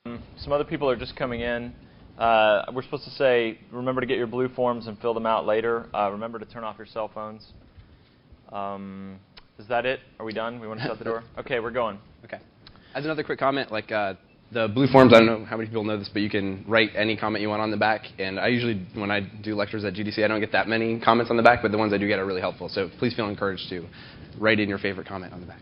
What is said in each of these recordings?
Some other people are just coming in. We're supposed to say, remember to get your blue forms and fill them out later. Remember to turn off your cell phones. Is that it? Are we done? We want to shut the door? OK, we're going. OK. As another quick comment, like the blue forms, I don't know how many people know this, but you can write any comment you want on the back. And I usually, when I do lectures at GDC, I don't get that many comments on the back, but the ones I do get are really helpful. So please feel encouraged to write in your favorite comment on the back.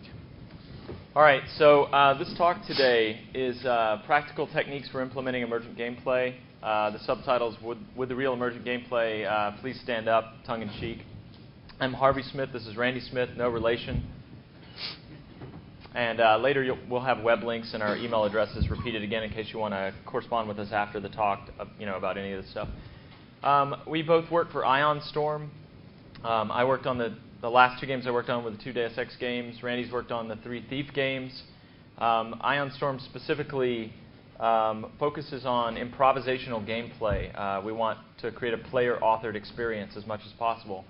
All right, so this talk today is practical techniques for implementing emergent gameplay. The subtitles, would the real emergent gameplay please stand up, tongue-in-cheek. I'm Harvey Smith. This is Randy Smith, no relation. And later we'll have web links and our email addresses repeated again in case you want to correspond with us after the talk, about any of this stuff. We both work for Ion Storm. I worked on the last two games I worked on were the 2 Deus Ex games. Randy's worked on the 3 Thief games. Ion Storm specifically focuses on improvisational gameplay. We want to create a player-authored experience as much as possible.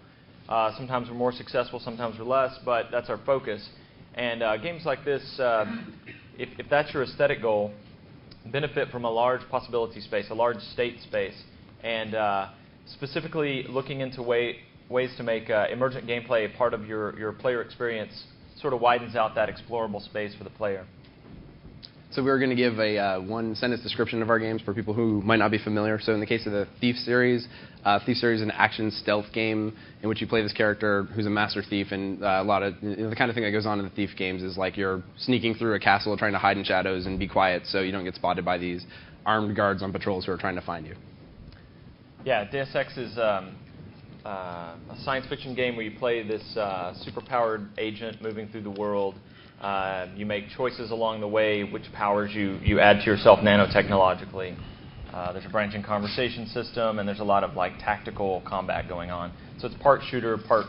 Sometimes we're more successful, sometimes we're less, but that's our focus. And games like this, if that's your aesthetic goal, benefit from a large possibility space, a large state space, and specifically looking into ways to make emergent gameplay a part of your player experience sort of widens out that explorable space for the player. So we're going to give a one-sentence description of our games for people who might not be familiar. So in the case of the Thief series is an action stealth game in which you play this character who's a master thief, and a lot of the kind of thing that goes on in the Thief games is like you're sneaking through a castle trying to hide in shadows and be quiet so you don't get spotted by these armed guards on patrols who are trying to find you. Yeah, Deus Ex is a science fiction game where you play this superpowered agent moving through the world. You make choices along the way, which powers you add to yourself nanotechnologically. There's a branching conversation system, and there's a lot of tactical combat going on. So it's part shooter, part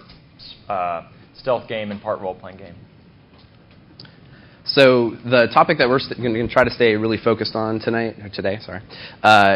stealth game, and part role-playing game. So the topic that we're going to try to stay really focused on today,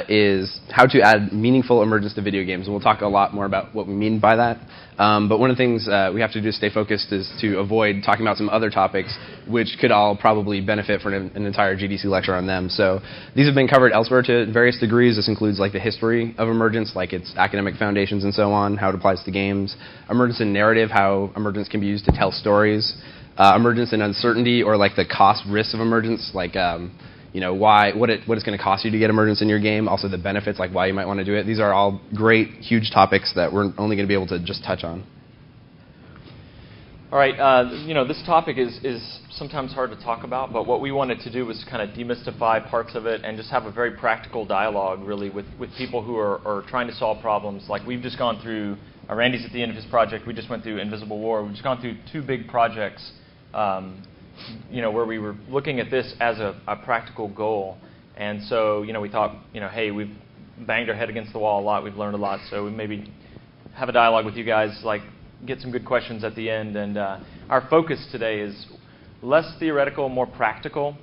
is how to add meaningful emergence to video games. And we'll talk a lot more about what we mean by that. But one of the things we have to do to stay focused is to avoid talking about some other topics, which could all probably benefit from an entire GDC lecture on them. So these have been covered elsewhere to various degrees. This includes the history of emergence, like its academic foundations and so on, how it applies to games, emergence in narrative, how emergence can be used to tell stories, emergence and uncertainty, or the cost risks of emergence, what it's going to cost you to get emergence in your game, also the benefits, why you might want to do it. These are all great, huge topics that we're only going to be able to just touch on. All right, this topic is sometimes hard to talk about, but what we wanted to do was kind of demystify parts of it and just have a very practical dialogue, really, with people who are trying to solve problems. Like we've just gone through, Randy's at the end of his project, we just went through Invisible War. We've just gone through 2 big projects where we were looking at this as a practical goal. And so, we thought, hey, we've banged our head against the wall a lot. We've learned a lot. So we maybe have a dialogue with you guys, get some good questions at the end. And our focus today is less theoretical, more practical.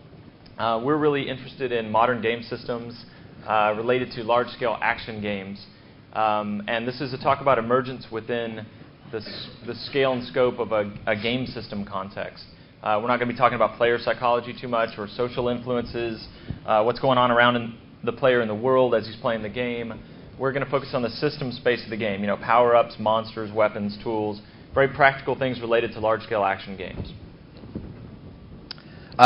We're really interested in modern game systems related to large-scale action games. And this is a talk about emergence within the scale and scope of a game system context. We're not going to be talking about player psychology too much or social influences, what's going on around the player in the world as he's playing the game. We're going to focus on the system space of the game, power-ups, monsters, weapons, tools, very practical things related to large-scale action games.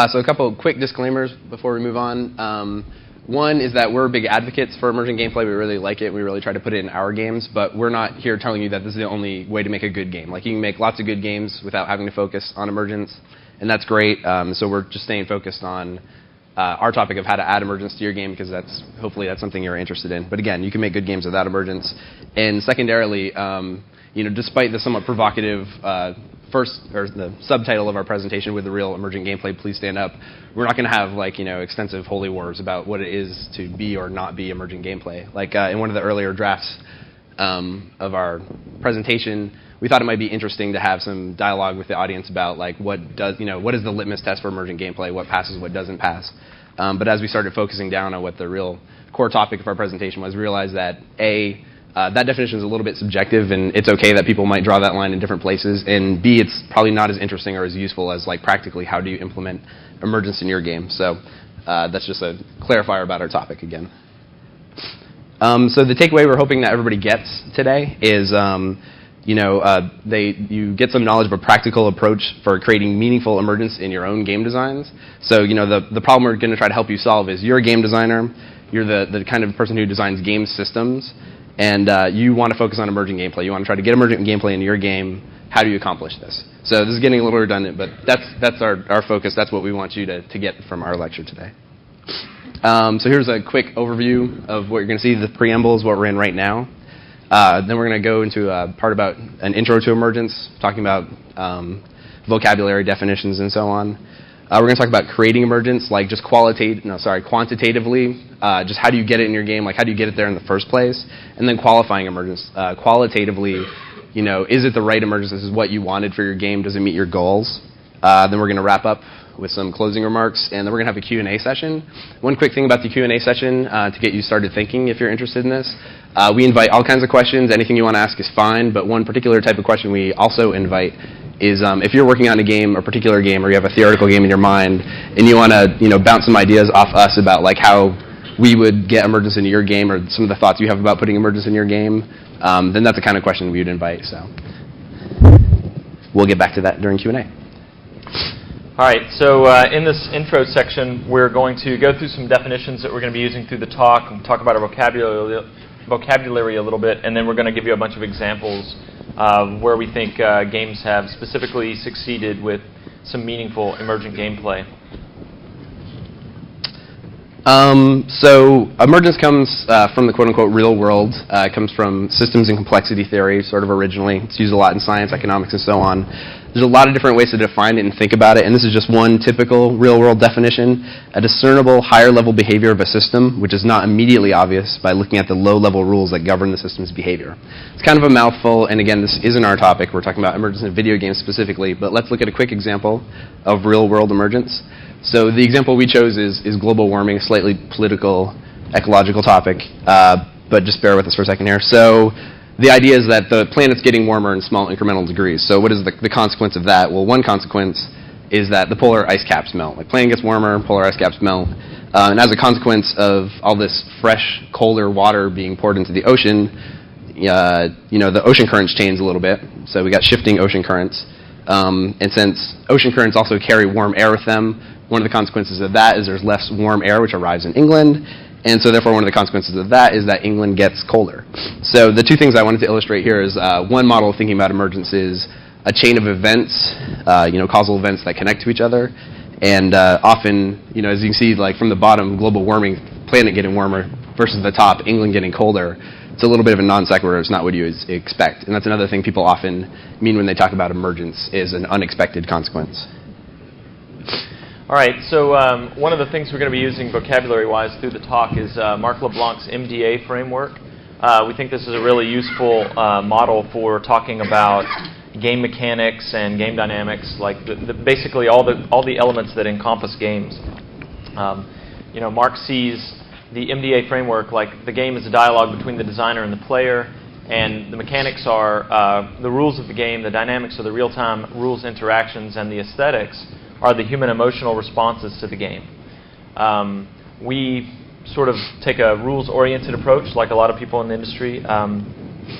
So a couple of quick disclaimers before we move on. One is that we're big advocates for emergent gameplay. We really like it. We really try to put it in our games, but we're not here telling you that this is the only way to make a good game. You can make lots of good games without having to focus on emergence, and that's great. So we're just staying focused on our topic of how to add emergence to your game, because hopefully that's something you're interested in. But again, you can make good games without emergence. And secondarily, despite the somewhat provocative the subtitle of our presentation, with the real emergent gameplay, please stand up, we're not going to have extensive holy wars about what it is to be or not be emergent gameplay. In one of the earlier drafts of our presentation, we thought it might be interesting to have some dialogue with the audience about what is the litmus test for emergent gameplay, what passes, what doesn't pass. But as we started focusing down on what the real core topic of our presentation was, we realized that that definition is a little bit subjective, and it's okay that people might draw that line in different places. And B, it's probably not as interesting or as useful as practically how do you implement emergence in your game. So That's just a clarifier about our topic again. So the takeaway we're hoping that everybody gets today is, you get some knowledge of a practical approach for creating meaningful emergence in your own game designs. So, the problem we're going to try to help you solve is you're a game designer, you're the kind of person who designs game systems, and you want to focus on emergent gameplay. You want to try to get emergent gameplay into your game. How do you accomplish this? So this is getting a little redundant, but that's our focus. That's what we want you to get from our lecture today. So here's a quick overview of what you're going to see. The preamble is what we're in right now. Then we're going to go into a part about an intro to emergence, talking about vocabulary definitions and so on. We're going to talk about creating emergence, like just quantitatively, just how do you get it in your game, like how do you get it there in the first place, and then qualifying emergence, qualitatively, is it the right emergence? This is what you wanted for your game. Does it meet your goals? Then we're going to wrap up with some closing remarks, and then we're going to have a Q&A session. One quick thing about the Q&A session to get you started thinking if you're interested in this. We invite all kinds of questions. Anything you want to ask is fine, but one particular type of question we also invite is if you're working on a game, a particular game, or you have a theoretical game in your mind, and you want to bounce some ideas off us about like how we would get emergence into your game, or some of the thoughts you have about putting emergence in your game, then that's the kind of question we would invite. So we'll get back to that during Q&A. All right, so in this intro section, we're going to go through some definitions that we're going to be using through the talk, and talk about our vocabulary a little bit, and then we're going to give you a bunch of examples where we think games have specifically succeeded with some meaningful emergent gameplay. So emergence comes from the quote-unquote real world. It comes from systems and complexity theory, sort of originally. It's used a lot in science, economics, and so on. There's a lot of different ways to define it and think about it, and this is just one typical real-world definition: a discernible higher-level behavior of a system, which is not immediately obvious by looking at the low-level rules that govern the system's behavior. It's kind of a mouthful, and again, this isn't our topic. We're talking about emergence in video games specifically, but let's look at a quick example of real-world emergence. So the example we chose is global warming, a slightly political, ecological topic, but just bear with us for a second here. So the idea is that the planet's getting warmer in small incremental degrees. So what is the consequence of that? Well, one consequence is that the polar ice caps melt. Like, planet gets warmer, polar ice caps melt, and as a consequence of all this fresh, colder water being poured into the ocean, the ocean currents change a little bit. So we got shifting ocean currents, and since ocean currents also carry warm air with them, one of the consequences of that is there's less warm air which arrives in England, and so therefore one of the consequences of that is that England gets colder. So the two things I wanted to illustrate here is one model of thinking about emergence is a chain of events, causal events that connect to each other, and often, as you can see, like from the bottom, global warming, planet getting warmer, versus the top, England getting colder. It's a little bit of a non sequitur. It's not what you expect, and that's another thing people often mean when they talk about emergence is an unexpected consequence. All right, so one of the things we're going to be using vocabulary-wise through the talk is Marc LeBlanc's MDA framework. We think this is a really useful model for talking about game mechanics and game dynamics, like basically all the elements that encompass games. Marc sees the MDA framework like the game is a dialogue between the designer and the player, and the mechanics are the rules of the game, the dynamics are the real-time rules interactions, and the aesthetics are the human emotional responses to the game. We sort of take a rules-oriented approach, like a lot of people in the industry.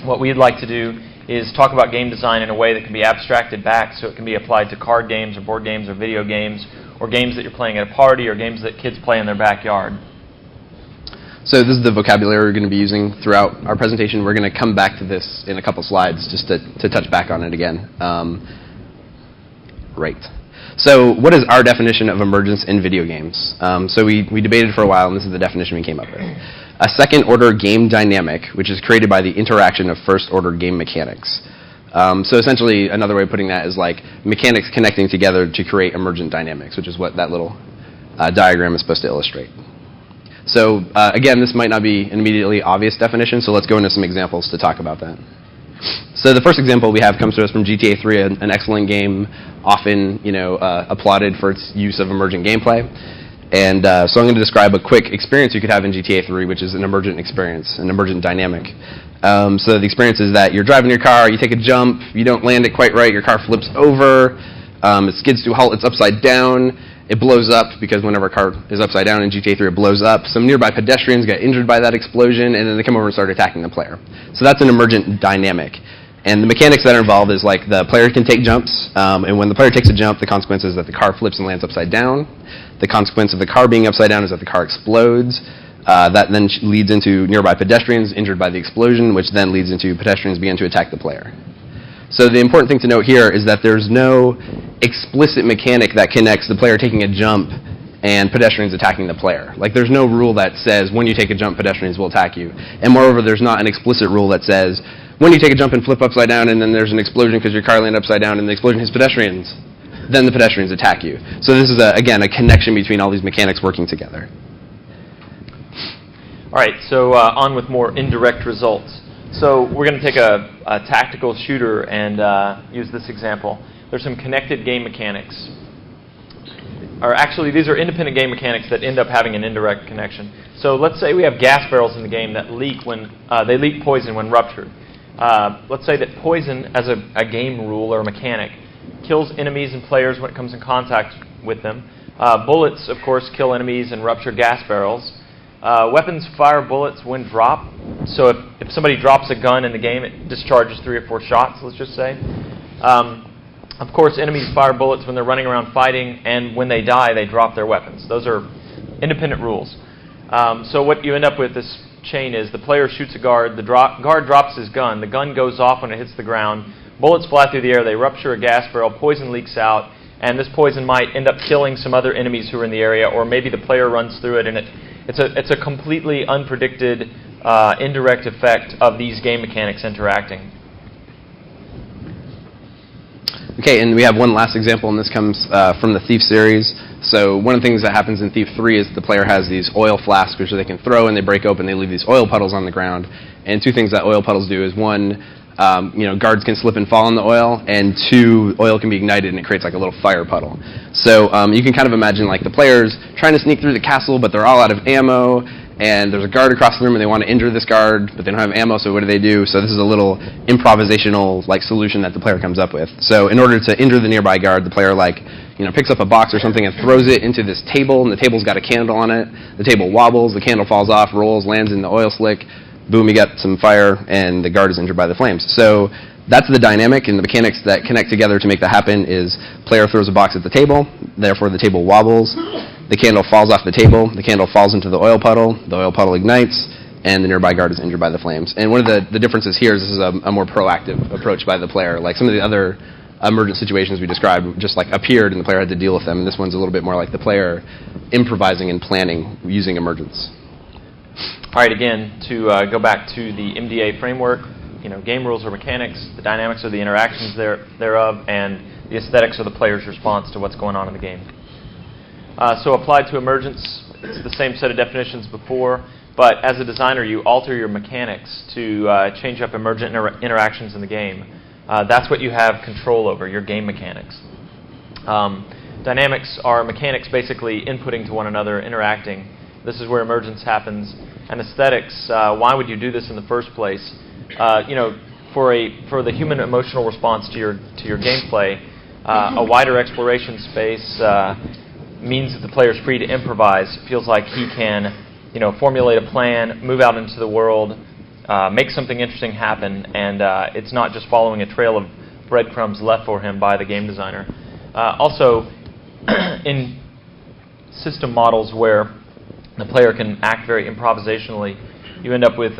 What we'd like to do is talk about game design in a way that can be abstracted back, so it can be applied to card games or board games or video games, or games that you're playing at a party, or games that kids play in their backyard. So this is the vocabulary we're going to be using throughout our presentation. We're going to come back to this in a couple slides just to touch back on it again. Right. So what is our definition of emergence in video games? So we debated for a while, and this is the definition we came up with. A second-order game dynamic, which is created by the interaction of first-order game mechanics. So essentially, another way of putting that is like mechanics connecting together to create emergent dynamics, which is what that little diagram is supposed to illustrate. So again, this might not be an immediately obvious definition, so let's go into some examples to talk about that. So the first example we have comes to us from GTA 3, an excellent game, often applauded for its use of emergent gameplay. And so I'm going to describe a quick experience you could have in GTA 3, which is an emergent experience, an emergent dynamic. So the experience is that you're driving your car, you take a jump, you don't land it quite right, your car flips over, it skids to a halt, it's upside down, it blows up because whenever a car is upside down in GTA 3, it blows up. Some nearby pedestrians get injured by that explosion, and then they come over and start attacking the player. So that's an emergent dynamic. And the mechanics that are involved is like the player can take jumps, and when the player takes a jump, the consequence is that the car flips and lands upside down. The consequence of the car being upside down is that the car explodes. That then leads into nearby pedestrians injured by the explosion, which then leads into pedestrians begin to attack the player. So the important thing to note here is that there's no explicit mechanic that connects the player taking a jump and pedestrians attacking the player. Like, there's no rule that says when you take a jump, pedestrians will attack you. And moreover, there's not an explicit rule that says when you take a jump and flip upside down and then there's an explosion because your car landed upside down and the explosion hits pedestrians, then the pedestrians attack you. So this is, again, a connection between all these mechanics working together. All right, so on with more indirect results. So we're going to take a tactical shooter and use this example. There's some connected game mechanics. Or actually, these are independent game mechanics that end up having an indirect connection. So let's say we have gas barrels in the game that leak when they leak poison when ruptured. Let's say that poison, as a game rule or a mechanic, kills enemies and players when it comes in contact with them. Bullets, of course, kill enemies and rupture gas barrels. Weapons fire bullets when dropped. So if somebody drops a gun in the game, it discharges 3 or 4 shots, let's just say. Of course, enemies fire bullets when they're running around fighting, and when they die, they drop their weapons. Those are independent rules. So what you end up with this chain is the player shoots a guard, the guard drops his gun, the gun goes off when it hits the ground, bullets fly through the air, they rupture a gas barrel, poison leaks out, and this poison might end up killing some other enemies who are in the area, or maybe the player runs through it, and it's a completely unpredicted indirect effect of these game mechanics interacting. Okay, and we have one last example, and this comes from the Thief series. So one of the things that happens in Thief 3 is the player has these oil flasks which they can throw, and they break open, they leave these oil puddles on the ground. And 2 things that oil puddles do is, 1, guards can slip and fall in the oil, and 2, oil can be ignited and it creates like a little fire puddle. So you can kind of imagine like the players trying to sneak through the castle, but they're all out of ammo, and there's a guard across the room and they want to injure this guard, but they don't have ammo, so what do? So this is a little improvisational like solution that the player comes up with. So in order to injure the nearby guard, the player picks up a box or something and throws it into this table, and the table's got a candle on it. The table wobbles, the candle falls off, rolls, lands in the oil slick. Boom, you got some fire, and the guard is injured by the flames. So that's the dynamic, and the mechanics that connect together to make that happen is player throws a box at the table, therefore the table wobbles, the candle falls off the table, the candle falls into the oil puddle ignites, and the nearby guard is injured by the flames. And one of the differences here is this is a more proactive approach by the player. Like some of the other emergent situations we described just like appeared and the player had to deal with them, and this one's a little bit more like the player improvising and planning using emergence. All right, again, to go back to the MDA framework, game rules or mechanics, the dynamics of the interactions thereof, and the aesthetics of the player's response to what's going on in the game. So applied to emergence, it's the same set of definitions before, but as a designer, you alter your mechanics to change up emergent interactions in the game. That's what you have control over, your game mechanics. Dynamics are mechanics basically inputting to one another, interacting. This is where emergence happens. And aesthetics, why would you do this in the first place? For the human emotional response to your gameplay, a wider exploration space means that the player is free to improvise. It feels like he can, formulate a plan, move out into the world, make something interesting happen, and it's not just following a trail of breadcrumbs left for him by the game designer. Also, in system models where the player can act very improvisationally, you end up with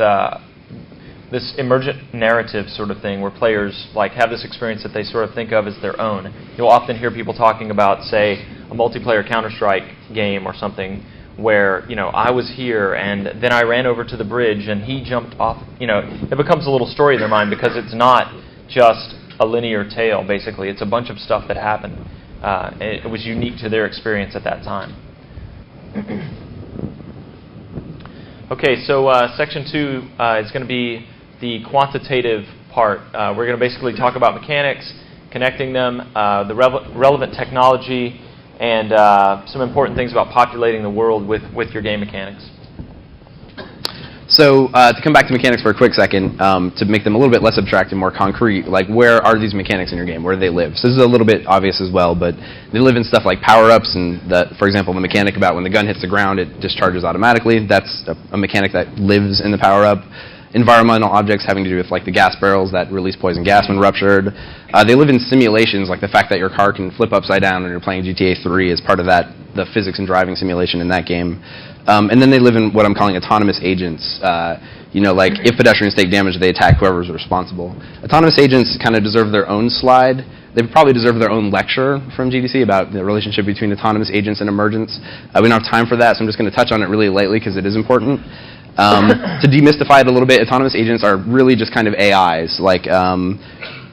this emergent narrative sort of thing where players have this experience that they sort of think of as their own. You'll often hear people talking about, say, a multiplayer Counter-Strike game or something where, I was here and then I ran over to the bridge and he jumped off. It becomes a little story in their mind because it's not just a linear tale, basically. It's a bunch of stuff that happened. It was unique to their experience at that time. Okay, so section 2 is going to be the quantitative part. We're going to basically talk about mechanics, connecting them, the relevant technology, and some important things about populating the world with your game mechanics. So to come back to mechanics for a quick second, to make them a little bit less abstract and more concrete, like where are these mechanics in your game? Where do they live? So this is a little bit obvious as well, but they live in stuff like power-ups, and for example, the mechanic about when the gun hits the ground, it discharges automatically. That's a mechanic that lives in the power-up. Environmental objects having to do with like the gas barrels that release poison gas when ruptured. They live in simulations, like the fact that your car can flip upside down when you're playing GTA 3 is part of that, the physics and driving simulation in that game. And then they live in what I'm calling autonomous agents. Like if pedestrians take damage, they attack whoever's responsible. Autonomous agents kind of deserve their own slide. They probably deserve their own lecture from GDC about the relationship between autonomous agents and emergence. We don't have time for that, so I'm just going to touch on it really lightly because it is important. To demystify it a little bit, autonomous agents are really just kind of AIs. Like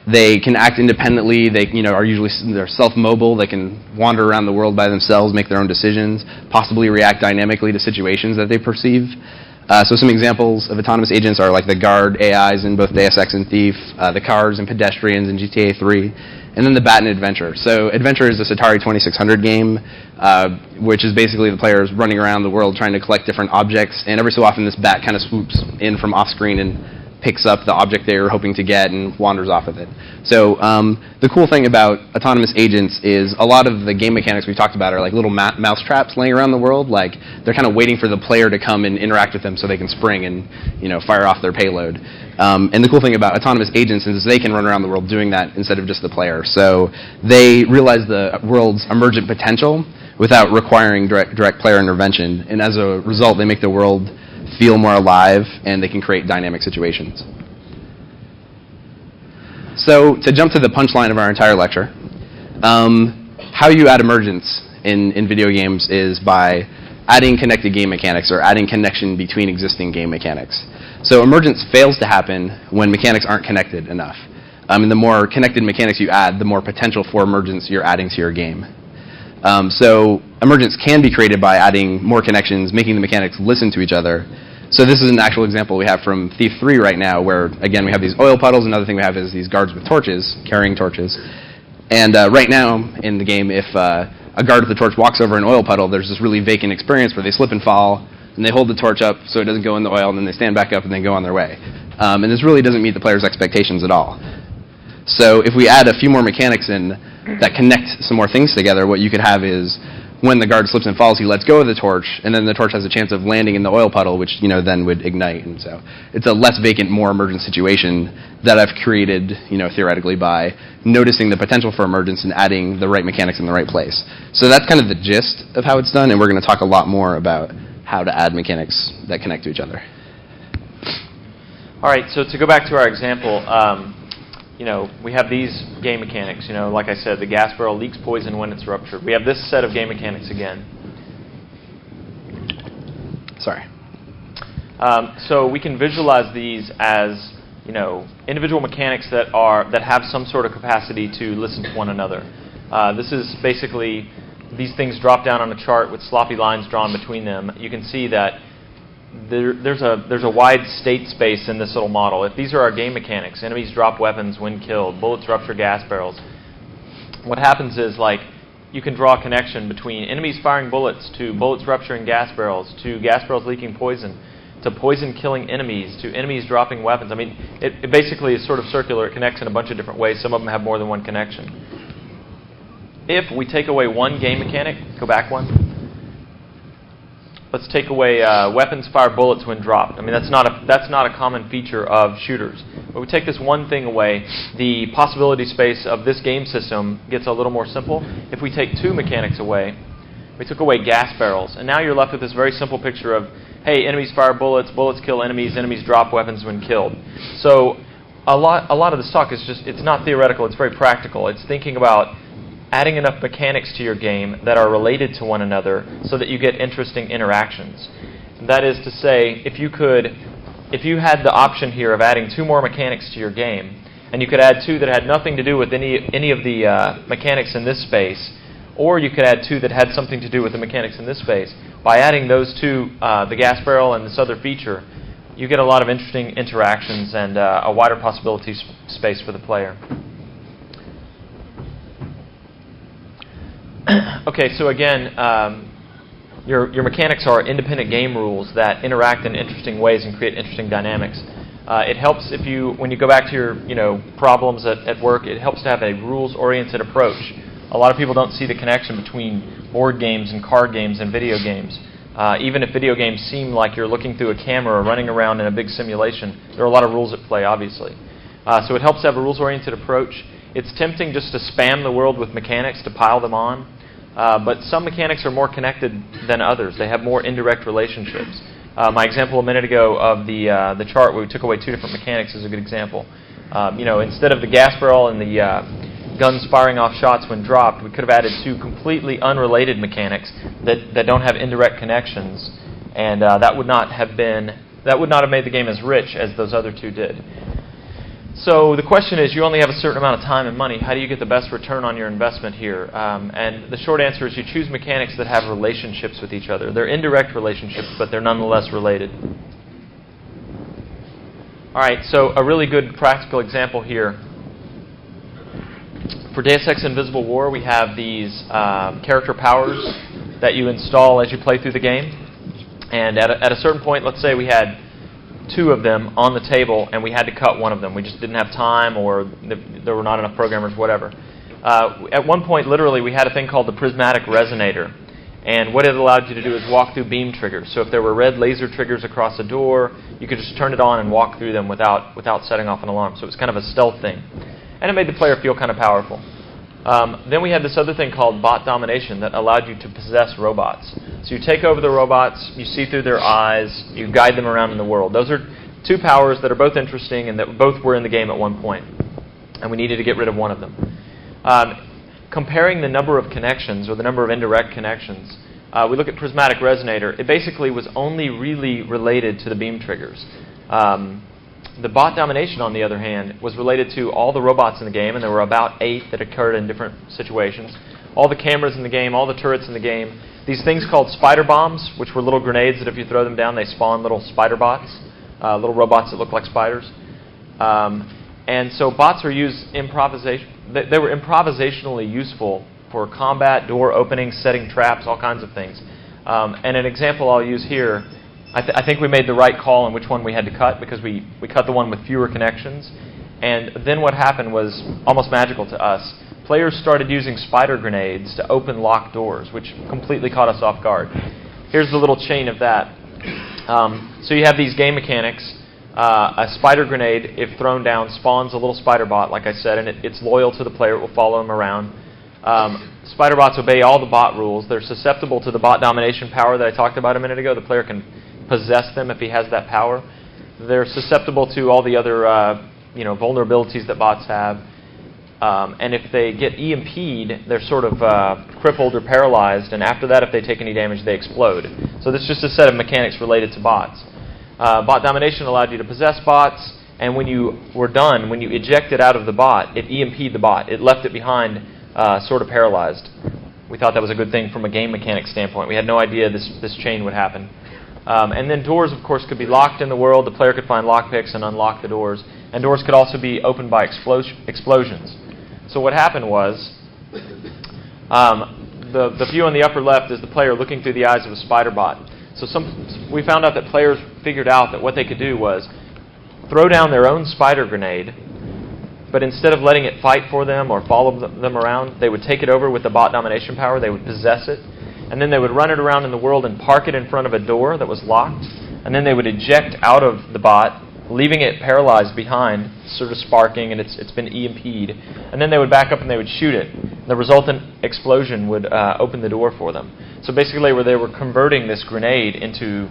they can act independently. They they're self-mobile. They can wander around the world by themselves, make their own decisions, possibly react dynamically to situations that they perceive. So some examples of autonomous agents are like the guard AIs in both Deus Ex and Thief, the cars and pedestrians in GTA 3, and then the Bat and Adventure. So Adventure is this Atari 2600 game, which is basically the players running around the world trying to collect different objects, and every so often this bat kind of swoops in from off-screen and picks up the object they were hoping to get and wanders off with it. So the cool thing about autonomous agents is a lot of the game mechanics we've talked about are like little mouse traps laying around the world. Like they're kind of waiting for the player to come and interact with them so they can spring and fire off their payload. And the cool thing about autonomous agents is they can run around the world doing that instead of just the player. So they realize the world's emergent potential without requiring direct player intervention. And as a result, they make the world feel more alive, and they can create dynamic situations. So to jump to the punchline of our entire lecture, how you add emergence in video games is by adding connected game mechanics or adding connection between existing game mechanics. So emergence fails to happen when mechanics aren't connected enough. And the more connected mechanics you add, the more potential for emergence you're adding to your game. So emergence can be created by adding more connections, making the mechanics listen to each other. So this is an actual example we have from Thief 3 right now, where, again, we have these oil puddles. Another thing we have is these guards with torches, carrying torches. And right now in the game, if a guard with a torch walks over an oil puddle, there's this really vacant experience where they slip and fall, and they hold the torch up so it doesn't go in the oil, and then they stand back up and they go on their way. And this really doesn't meet the player's expectations at all. So if we add a few more mechanics in that connect some more things together, what you could have is when the guard slips and falls, he lets go of the torch, and then the torch has a chance of landing in the oil puddle, which then would ignite. And so it's a less vacant, more emergent situation that I've created, theoretically by noticing the potential for emergence and adding the right mechanics in the right place. So that's kind of the gist of how it's done, and we're going to talk a lot more about how to add mechanics that connect to each other. All right, so to go back to our example, we have these game mechanics. Like I said, the gas barrel leaks poison when it's ruptured. We have this set of game mechanics again. Sorry. So we can visualize these as individual mechanics that have some sort of capacity to listen to one another. This is basically these things drop down on a chart with sloppy lines drawn between them. You can see that there's a wide state space in this little model. If these are our game mechanics, enemies drop weapons when killed, bullets rupture gas barrels, what happens is you can draw a connection between enemies firing bullets to bullets rupturing gas barrels to gas barrels leaking poison to poison killing enemies to enemies dropping weapons. I mean, it basically is sort of circular. It connects in a bunch of different ways. Some of them have more than one connection. If we take away one game mechanic, go back one. Let's take away weapons fire bullets when dropped. I mean, that's not a common feature of shooters. But we take this one thing away, the possibility space of this game system gets a little more simple. If we take two mechanics away, we took away gas barrels, and now you're left with this very simple picture of, hey, enemies fire bullets, bullets kill enemies, enemies drop weapons when killed. So a lot of this talk is it's not theoretical, it's very practical. It's thinking about adding enough mechanics to your game that are related to one another so that you get interesting interactions. That is to say, if you had the option here of adding two more mechanics to your game, and you could add two that had nothing to do with any of the mechanics in this space, or you could add two that had something to do with the mechanics in this space, by adding those two, the gas barrel and this other feature, you get a lot of interesting interactions and a wider possibility space for the player. Okay, so again, Your mechanics are independent game rules that interact in interesting ways and create interesting dynamics. It helps when you go back to your problems at work, it helps to have a rules-oriented approach. A lot of people don't see the connection between board games and card games and video games. Even if video games seem like you're looking through a camera or running around in a big simulation, there are a lot of rules at play, obviously. So it helps to have a rules-oriented approach. It's tempting just to spam the world with mechanics, to pile them on. But some mechanics are more connected than others. They have more indirect relationships. My example a minute ago of the chart where we took away two different mechanics is a good example. Instead of the gas barrel and the guns firing off shots when dropped, we could have added two completely unrelated mechanics that don't have indirect connections, and that would not have made the game as rich as those other two did. So the question is, you only have a certain amount of time and money. How do you get the best return on your investment here? And the short answer is you choose mechanics that have relationships with each other. They're indirect relationships, but they're nonetheless related. All right, so a really good practical example here. For Deus Ex Invisible War, we have these character powers that you install as you play through the game. And at a certain point, let's say we had two of them on the table, and we had to cut one of them. We just didn't have time, or there were not enough programmers, whatever. At one point, literally, we had a thing called the prismatic resonator. And what it allowed you to do is walk through beam triggers. So if there were red laser triggers across a door, you could just turn it on and walk through them without setting off an alarm. So it was kind of a stealth thing. And it made the player feel kind of powerful. Then we had this other thing called bot domination that allowed you to possess robots. So you take over the robots, you see through their eyes, you guide them around in the world. Those are two powers that are both interesting and that both were in the game at one point. And we needed to get rid of one of them. Comparing the number of connections, or the number of indirect connections, we look at prismatic resonator. It basically was only really related to the beam triggers. The bot domination, on the other hand, was related to all the robots in the game, and there were about 8 that occurred in different situations. All the cameras in the game, all the turrets in the game. These things called spider bombs, which were little grenades that if you throw them down, they spawn little spider bots, little robots that look like spiders. And so bots are used they were improvisationally useful for combat, door opening, setting traps, all kinds of things. And an example I'll use here, I think we made the right call on which one we had to cut, because we cut the one with fewer connections. And then what happened was almost magical to us. Players started using spider grenades to open locked doors, which completely caught us off guard. Here's the little chain of that. So you have these game mechanics. A spider grenade, if thrown down, spawns a little spider bot, like I said, and it's loyal to the player. It will follow him around. Spider bots obey all the bot rules. They're susceptible to the bot domination power that I talked about a minute ago. The player can possess them if he has that power. They're susceptible to all the other vulnerabilities that bots have. And if they get EMP'd, they're sort of crippled or paralyzed, and after that, if they take any damage, they explode. So this is just a set of mechanics related to bots. Bot domination allowed you to possess bots, and when you were done, when you ejected out of the bot, it EMP'd the bot. It left it behind sort of paralyzed. We thought that was a good thing from a game mechanics standpoint. We had no idea this chain would happen. And then doors, of course, could be locked in the world. The player could find lockpicks and unlock the doors. And doors could also be opened by explosions. So what happened was, the view on the upper left is the player looking through the eyes of a spider bot. So we found out that players figured out that what they could do was throw down their own spider grenade, but instead of letting it fight for them or follow them around, they would take it over with the bot domination power. They would possess it. And then they would run it around in the world and park it in front of a door that was locked. And then they would eject out of the bot, leaving it paralyzed behind, sort of sparking, and it's been EMP'd. And then they would back up and they would shoot it. The resultant explosion would open the door for them. So basically they were converting this grenade into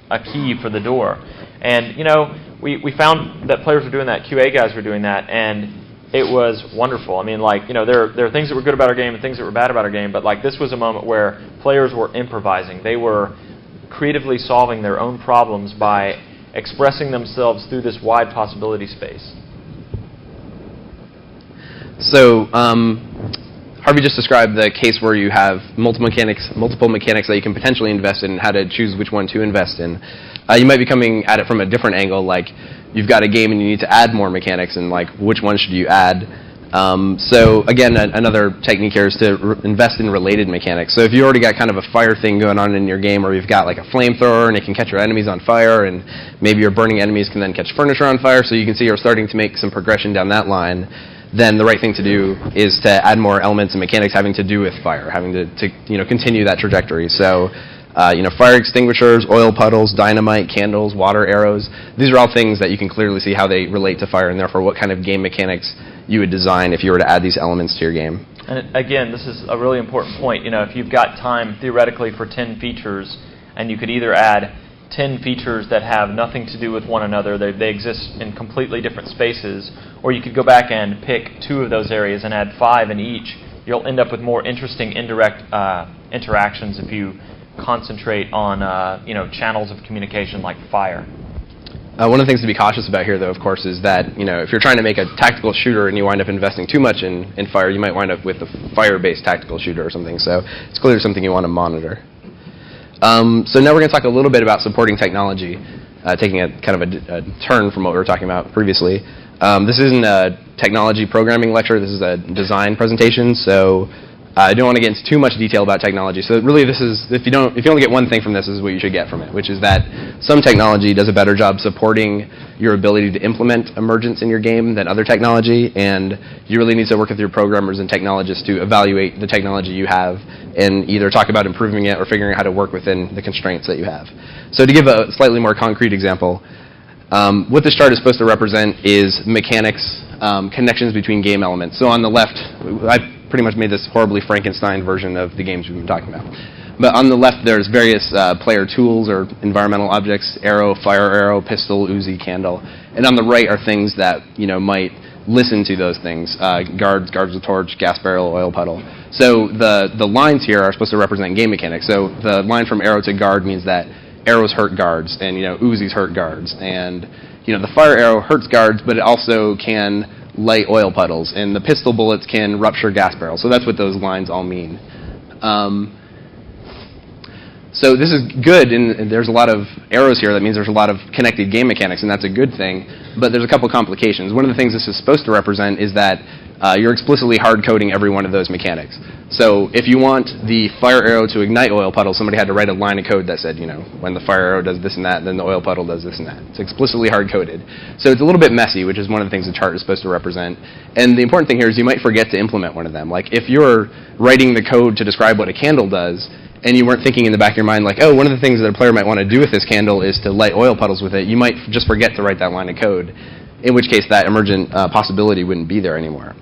a key for the door. And, we found that players were doing that, QA guys were doing that, and it was wonderful. I mean, there are things that were good about our game and things that were bad about our game, but this was a moment where players were improvising. They were creatively solving their own problems by expressing themselves through this wide possibility space. So, Harvey just described the case where you have multiple mechanics that you can potentially invest in and how to choose which one to invest in. You might be coming at it from a different angle, like you've got a game and you need to add more mechanics, and which one should you add? So again, another technique here is to invest in related mechanics. So if you already got kind of a fire thing going on in your game, or you've got like a flamethrower and it can catch your enemies on fire, and maybe your burning enemies can then catch furniture on fire, so you can see you're starting to make some progression down that line, then the right thing to do is to add more elements and mechanics having to do with fire, having to continue that trajectory. So fire extinguishers, oil puddles, dynamite, candles, water arrows. These are all things that you can clearly see how they relate to fire, and therefore what kind of game mechanics you would design if you were to add these elements to your game. And again, this is a really important point. If you've got time theoretically for 10 features, and you could either add 10 features that have nothing to do with one another, they exist in completely different spaces, or you could go back and pick 2 of those areas and add 5 in each. You'll end up with more interesting indirect interactions if you concentrate on channels of communication like fire. One of the things to be cautious about here, though, of course, is that if you're trying to make a tactical shooter and you wind up investing too much in fire, you might wind up with a fire-based tactical shooter or something. So it's clearly something you want to monitor. So now we're going to talk a little bit about supporting technology, taking a kind of a turn from what we were talking about previously. This isn't a technology programming lecture. This is a design presentation. So I don't want to get into too much detail about technology. So really, this is if you only get one thing from this, is what you should get from it, which is that some technology does a better job supporting your ability to implement emergence in your game than other technology, and you really need to work with your programmers and technologists to evaluate the technology you have and either talk about improving it or figuring out how to work within the constraints that you have. So to give a slightly more concrete example, what this chart is supposed to represent is mechanics, connections between game elements. So on the left, I pretty much made this horribly Frankenstein version of the games we've been talking about. But on the left, there's various player tools or environmental objects: arrow, fire arrow, pistol, Uzi, candle. And on the right are things that might listen to those things: guards with torch, gas barrel, oil puddle. So the lines here are supposed to represent game mechanics. So the line from arrow to guard means that arrows hurt guards, and Uzis hurt guards, and the fire arrow hurts guards, but it also can light oil puddles, and the pistol bullets can rupture gas barrels. So that's what those lines all mean. So this is good, and there's a lot of arrows here. That means there's a lot of connected game mechanics, and that's a good thing. But there's a couple complications. One of the things this is supposed to represent is that you're explicitly hard-coding every one of those mechanics. So if you want the fire arrow to ignite oil puddles, somebody had to write a line of code that said, when the fire arrow does this and that, then the oil puddle does this and that. It's explicitly hard-coded. So it's a little bit messy, which is one of the things the chart is supposed to represent. And the important thing here is you might forget to implement one of them. Like if you're writing the code to describe what a candle does, and you weren't thinking in the back of your mind, like, one of the things that a player might want to do with this candle is to light oil puddles with it, you might just forget to write that line of code, in which case that emergent possibility wouldn't be there anymore.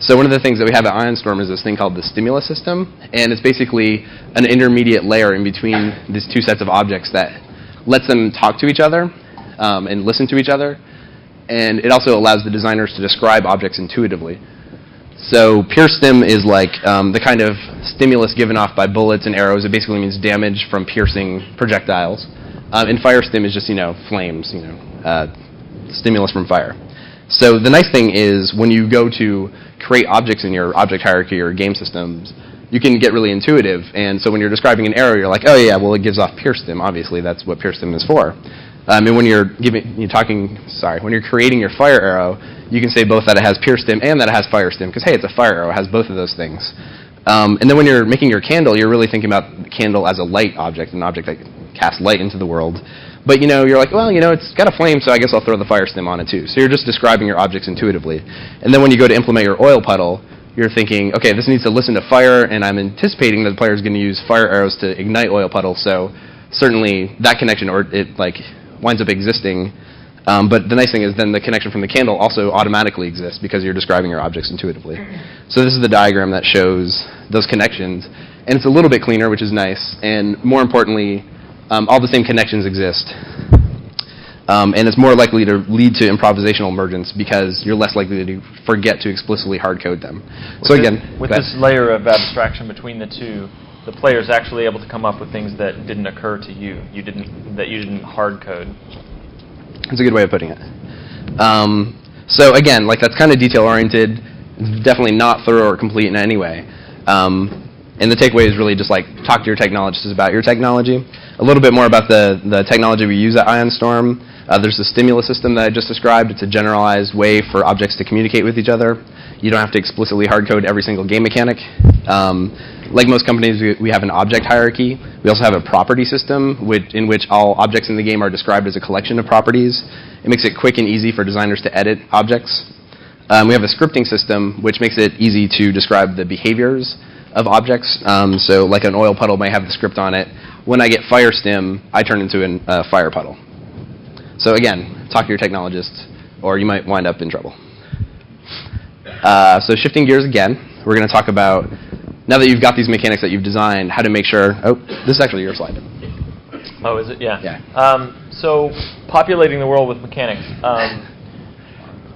So one of the things that we have at Ironstorm is this thing called the stimulus system, and it's basically an intermediate layer in between these two sets of objects that lets them talk to each other and listen to each other, and it also allows the designers to describe objects intuitively. So pure stim is like the kind of stimulus given off by bullets and arrows. It basically means damage from piercing projectiles. And fire stim is just, flames, stimulus from fire. So the nice thing is when you go to create objects in your object hierarchy or game systems, you can get really intuitive. And so when you're describing an arrow, you're like, oh yeah, well it gives off pure stim. Obviously, that's what pure stim is for. And when you're creating your fire arrow, you can say both that it has pure stim and that it has fire stim, because hey, it's a fire arrow, it has both of those things. And then when you're making your candle, you're really thinking about the candle as a light object, an object that casts light into the world. But you're like, well, it's got a flame, so I guess I'll throw the fire stim on it too. So you're just describing your objects intuitively. And then when you go to implement your oil puddle, you're thinking, okay, this needs to listen to fire, and I'm anticipating that the player is going to use fire arrows to ignite oil puddles. So certainly that connection, or it winds up existing. But the nice thing is then the connection from the candle also automatically exists because you're describing your objects intuitively. So this is the diagram that shows those connections. And it's a little bit cleaner, which is nice. And more importantly, all the same connections exist. And it's more likely to lead to improvisational emergence because you're less likely to forget to explicitly hard-code them. With this layer of abstraction between the two, the player is actually able to come up with things that didn't occur to you. That you didn't hard-code. That's a good way of putting it. So again, that's kind of detail-oriented. It's definitely not thorough or complete in any way. And the takeaway is really just like talk to your technologists about your technology. A little bit more about the technology we use at Ionstorm. There's the stimulus system that I just described. It's a generalized way for objects to communicate with each other. You don't have to explicitly hardcode every single game mechanic. Like most companies, we have an object hierarchy. We also have a property system in which all objects in the game are described as a collection of properties. It makes it quick and easy for designers to edit objects. We have a scripting system, which makes it easy to describe the behaviors of objects. So like an oil puddle may have the script on it. When I get fire stim, I turn into a fire puddle. So again, talk to your technologist, or you might wind up in trouble. So shifting gears again, we're going to talk about, now that you've got these mechanics that you've designed, how to make sure, oh, this is actually your slide. Oh, is it? Yeah. Yeah. So populating the world with mechanics.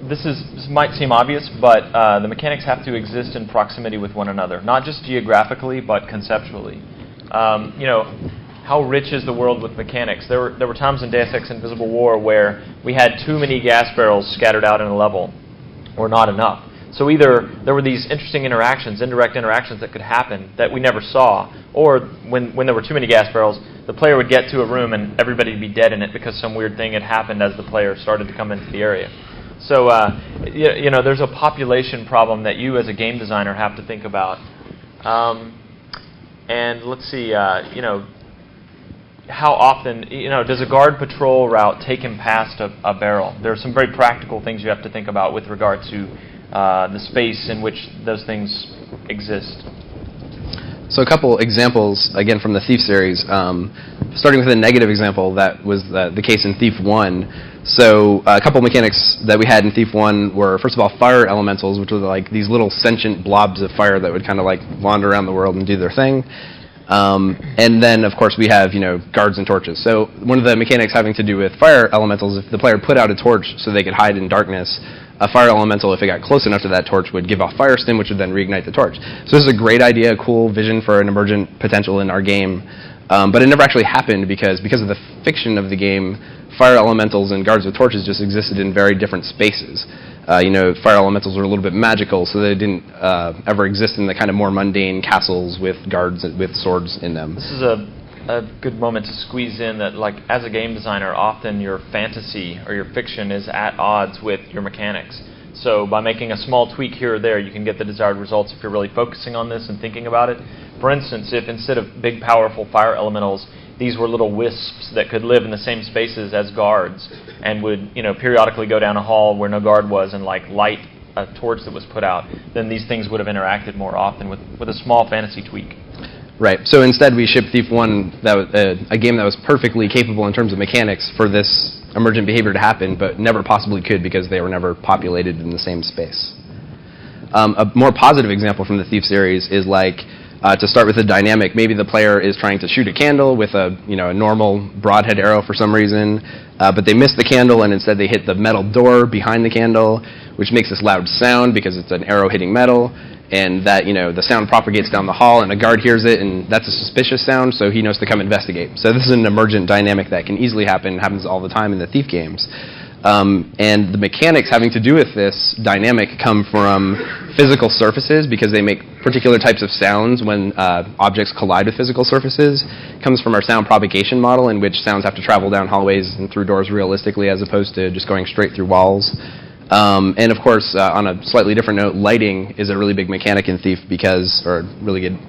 This might seem obvious, but the mechanics have to exist in proximity with one another, not just geographically, but conceptually. How rich is the world with mechanics? There were times in Deus Ex Invisible War where we had too many gas barrels scattered out in a level, or not enough. So either there were these interesting interactions, indirect interactions that could happen that we never saw, or when there were too many gas barrels, the player would get to a room and everybody would be dead in it because some weird thing had happened as the player started to come into the area. So there's a population problem that you as a game designer have to think about. And let's see, how often, does a guard patrol route take him past a barrel? There are some very practical things you have to think about with regard to the space in which those things exist. So a couple examples, again, from the Thief series. Starting with a negative example, that was the case in Thief 1. So a couple mechanics that we had in Thief 1 were, first of all, fire elementals, which were like these little sentient blobs of fire that would kind of like wander around the world and do their thing. And then, of course, we have guards and torches. So one of the mechanics having to do with fire elementals, if the player put out a torch so they could hide in darkness, a fire elemental, if it got close enough to that torch, would give off fire stim, which would then reignite the torch. So this is a great idea, a cool vision for an emergent potential in our game. But it never actually happened because of the fiction of the game, fire elementals and guards with torches just existed in very different spaces. Fire elementals were a little bit magical, so they didn't ever exist in the kind of more mundane castles with guards with swords in them. This is a good moment to squeeze in that, like, as a game designer, often your fantasy or your fiction is at odds with your mechanics. So by making a small tweak here or there, you can get the desired results if you're really focusing on this and thinking about it. For instance, if instead of big, powerful fire elementals, these were little wisps that could live in the same spaces as guards and would, periodically go down a hall where no guard was and light a torch that was put out, then these things would have interacted more often with a small fantasy tweak. Right. So instead, we shipped Thief 1, that was a game that was perfectly capable in terms of mechanics for this emergent behavior to happen, but never possibly could because they were never populated in the same space. A more positive example from the Thief series is to start with a dynamic. Maybe the player is trying to shoot a candle with a normal broadhead arrow for some reason, but they miss the candle and instead they hit the metal door behind the candle, which makes this loud sound because it's an arrow hitting metal, and that the sound propagates down the hall and a guard hears it and that's a suspicious sound, so he knows to come investigate. So this is an emergent dynamic that can easily happen, happens all the time in the Thief games. And the mechanics having to do with this dynamic come from physical surfaces because they make particular types of sounds when objects collide with physical surfaces. It comes from our sound propagation model, in which sounds have to travel down hallways and through doors realistically as opposed to just going straight through walls. And of course, on a slightly different note, lighting is a really big mechanic in Thief or a really good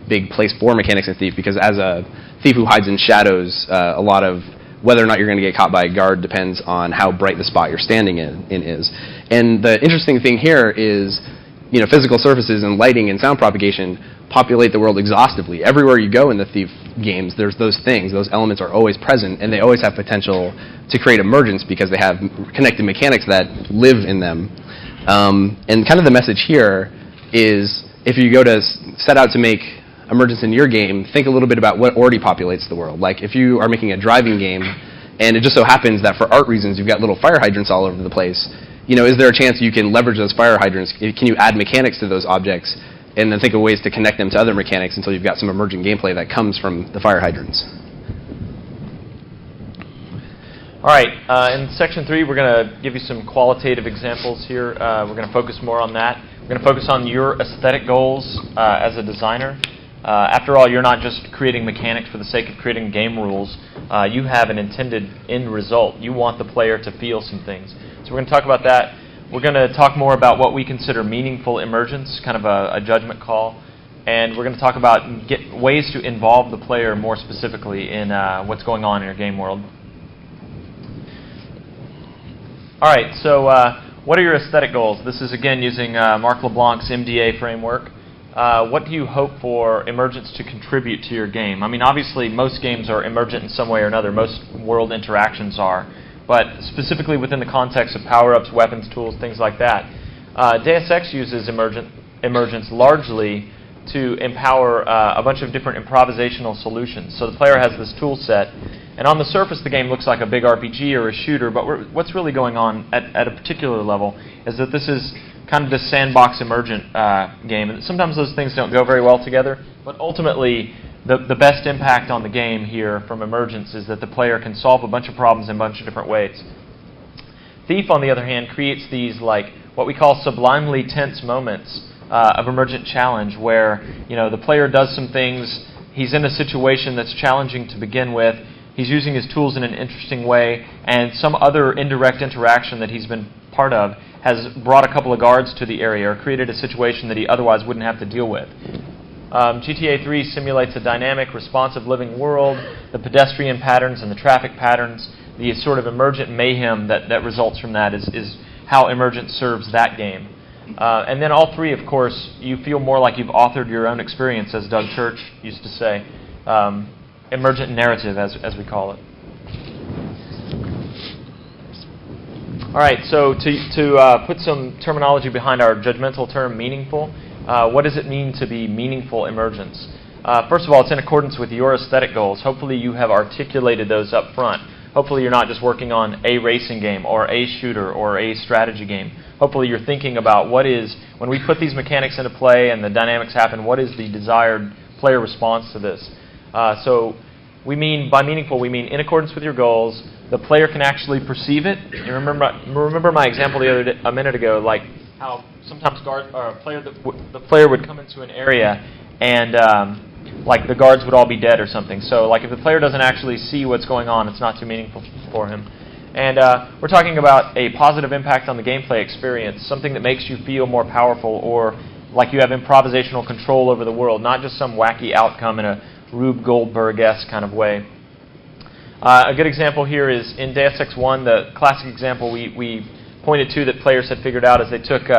big place for mechanics in Thief, because as a thief who hides in shadows, a lot of whether or not you're going to get caught by a guard depends on how bright the spot you're standing in is. And the interesting thing here is, physical surfaces and lighting and sound propagation populate the world exhaustively. Everywhere you go in the Thief games, there's those things. Those elements are always present, and they always have potential to create emergence because they have connected mechanics that live in them. And kind of the message here is, if you go to set out to make emergence in your game, think a little bit about what already populates the world. Like if you are making a driving game, and it just so happens that for art reasons you've got little fire hydrants all over the place, is there a chance you can leverage those fire hydrants? Can you add mechanics to those objects, and then think of ways to connect them to other mechanics until you've got some emergent gameplay that comes from the fire hydrants? All right, in Section 3, we're going to give you some qualitative examples here. We're going to focus more on that. We're going to focus on your aesthetic goals as a designer. After all, you're not just creating mechanics for the sake of creating game rules. You have an intended end result. You want the player to feel some things. So we're going to talk about that. We're going to talk more about what we consider meaningful emergence, kind of a judgment call. And we're going to talk about ways to involve the player more specifically in what's going on in your game world. All right, so what are your aesthetic goals? This is, again, using Marc LeBlanc's MDA framework. What do you hope for emergence to contribute to your game? I mean, obviously, most games are emergent in some way or another. Most world interactions are. But specifically within the context of power-ups, weapons, tools, things like that, Deus Ex uses emergence largely to empower a bunch of different improvisational solutions. So the player has this tool set, and on the surface the game looks like a big RPG or a shooter, but what's really going on at a particular level is that this is kind of this sandbox emergent game. And sometimes those things don't go very well together, but ultimately the best impact on the game here from emergence is that the player can solve a bunch of problems in a bunch of different ways. Thief, on the other hand, creates these what we call sublimely tense moments of emergent challenge, where the player does some things. He's in a situation that's challenging to begin with. He's using his tools in an interesting way, and some other indirect interaction that he's been part of has brought a couple of guards to the area or created a situation that he otherwise wouldn't have to deal with. GTA 3 simulates a dynamic, responsive living world, the pedestrian patterns and the traffic patterns, the sort of emergent mayhem that results from that is how emergence serves that game. And then all three, of course, you feel more like you've authored your own experience, as Doug Church used to say. Emergent narrative, as we call it. All right, so to put some terminology behind our judgmental term, meaningful, what does it mean to be meaningful emergence? First of all, it's in accordance with your aesthetic goals. Hopefully you have articulated those up front. Hopefully you're not just working on a racing game or a shooter or a strategy game. Hopefully you're thinking about when we put these mechanics into play and the dynamics happen, what is the desired player response to this? So by meaningful, we mean in accordance with your goals. The player can actually perceive it. You remember my example a minute ago, like how sometimes the player would come into an area and the guards would all be dead or something. So if the player doesn't actually see what's going on, it's not too meaningful for him. And we're talking about a positive impact on the gameplay experience, something that makes you feel more powerful or like you have improvisational control over the world, not just some wacky outcome in a Rube Goldberg-esque kind of way. A good example here is in Deus Ex 1, the classic example we pointed to that players had figured out is they took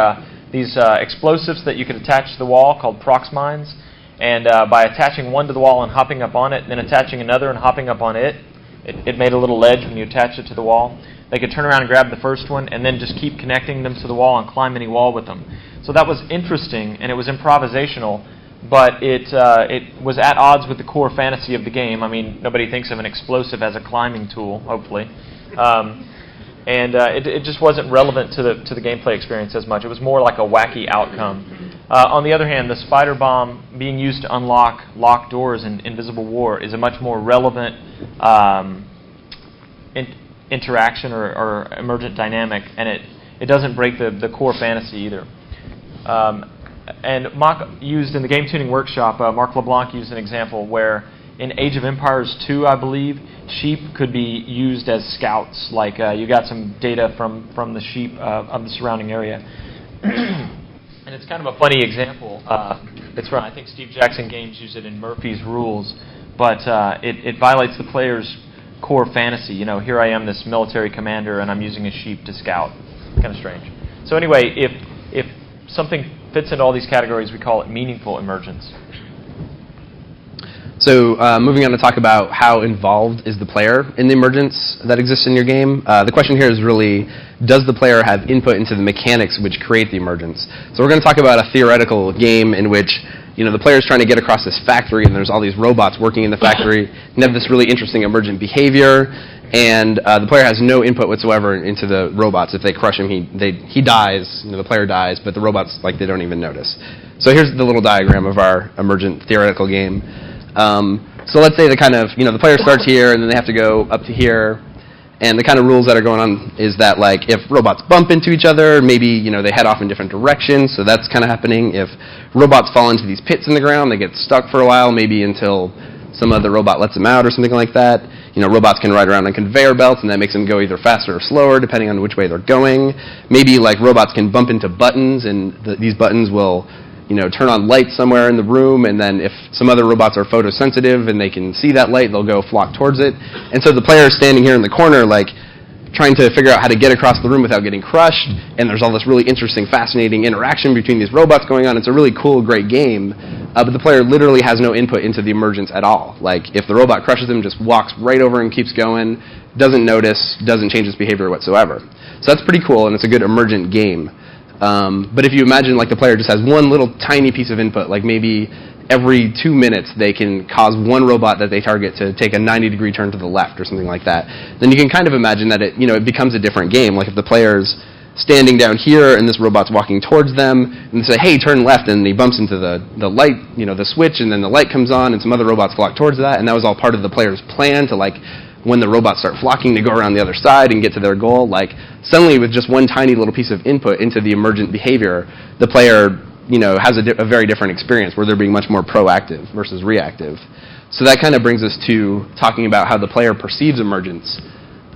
these explosives that you could attach to the wall called prox mines, and by attaching one to the wall and hopping up on it, and then attaching another and hopping up on it, it made a little ledge when you attached it to the wall. They could turn around and grab the first one and then just keep connecting them to the wall and climb any wall with them. So that was interesting, and it was improvisational, but it was at odds with the core fantasy of the game. I mean, nobody thinks of an explosive as a climbing tool, hopefully. It just wasn't relevant to the gameplay experience as much. It was more like a wacky outcome. On the other hand, the spider bomb being used to unlock locked doors in Invisible War is a much more relevant interaction or emergent dynamic, and it doesn't break the core fantasy either. And used in the game tuning workshop, Marc LeBlanc used an example where in Age of Empires 2, I believe, sheep could be used as scouts. You got some data from the sheep of the surrounding area. And it's kind of a funny example. It's from, I think Steve Jackson Games used it in Murphy's Rules, but it violates the player's core fantasy. Here I am, this military commander, and I'm using a sheep to scout. Kind of strange. So anyway, if something fits into all these categories, we call it meaningful emergence. So moving on to talk about how involved is the player in the emergence that exists in your game. The question here is really, does the player have input into the mechanics which create the emergence? So we're going to talk about a theoretical game in which the player is trying to get across this factory and there's all these robots working in the factory and have this really interesting emergent behavior, and the player has no input whatsoever into the robots. If they crush him, he dies, the player dies, but the robots, they don't even notice. So here's the little diagram of our emergent theoretical game. So let's say the player starts here and then they have to go up to here, And the kind of rules that are going on is that, like, if robots bump into each other, maybe, they head off in different directions, so that's kind of happening. If robots fall into these pits in the ground, they get stuck for a while, maybe until some other robot lets them out or something like that. Robots can ride around on conveyor belts, and that makes them go either faster or slower, depending on which way they're going. Maybe, like, robots can bump into buttons, and these buttons will turn on lights somewhere in the room, and then if some other robots are photosensitive and they can see that light, they'll go flock towards it. And so the player is standing here in the corner, like, trying to figure out how to get across the room without getting crushed, and there's all this really interesting, fascinating interaction between these robots going on. It's a really cool, great game, but the player literally has no input into the emergence at all. Like, if the robot crushes him, just walks right over and keeps going, doesn't notice, doesn't change its behavior whatsoever. So that's pretty cool, and it's a good emergent game. But if you imagine, like, the player just has one little tiny piece of input, like maybe every 2 minutes they can cause one robot that they target to take a 90-degree turn to the left or something like that, then you can kind of imagine that it becomes a different game. Like, if the player's standing down here and this robot's walking towards them, and they say, hey, turn left, and he bumps into the light, the switch, and then the light comes on, and some other robots flock towards that, and that was all part of the player's plan to, like, when the robots start flocking to go around the other side and get to their goal, like, suddenly with just one tiny little piece of input into the emergent behavior, the player, has a very different experience where they're being much more proactive versus reactive. So that kind of brings us to talking about how the player perceives emergence.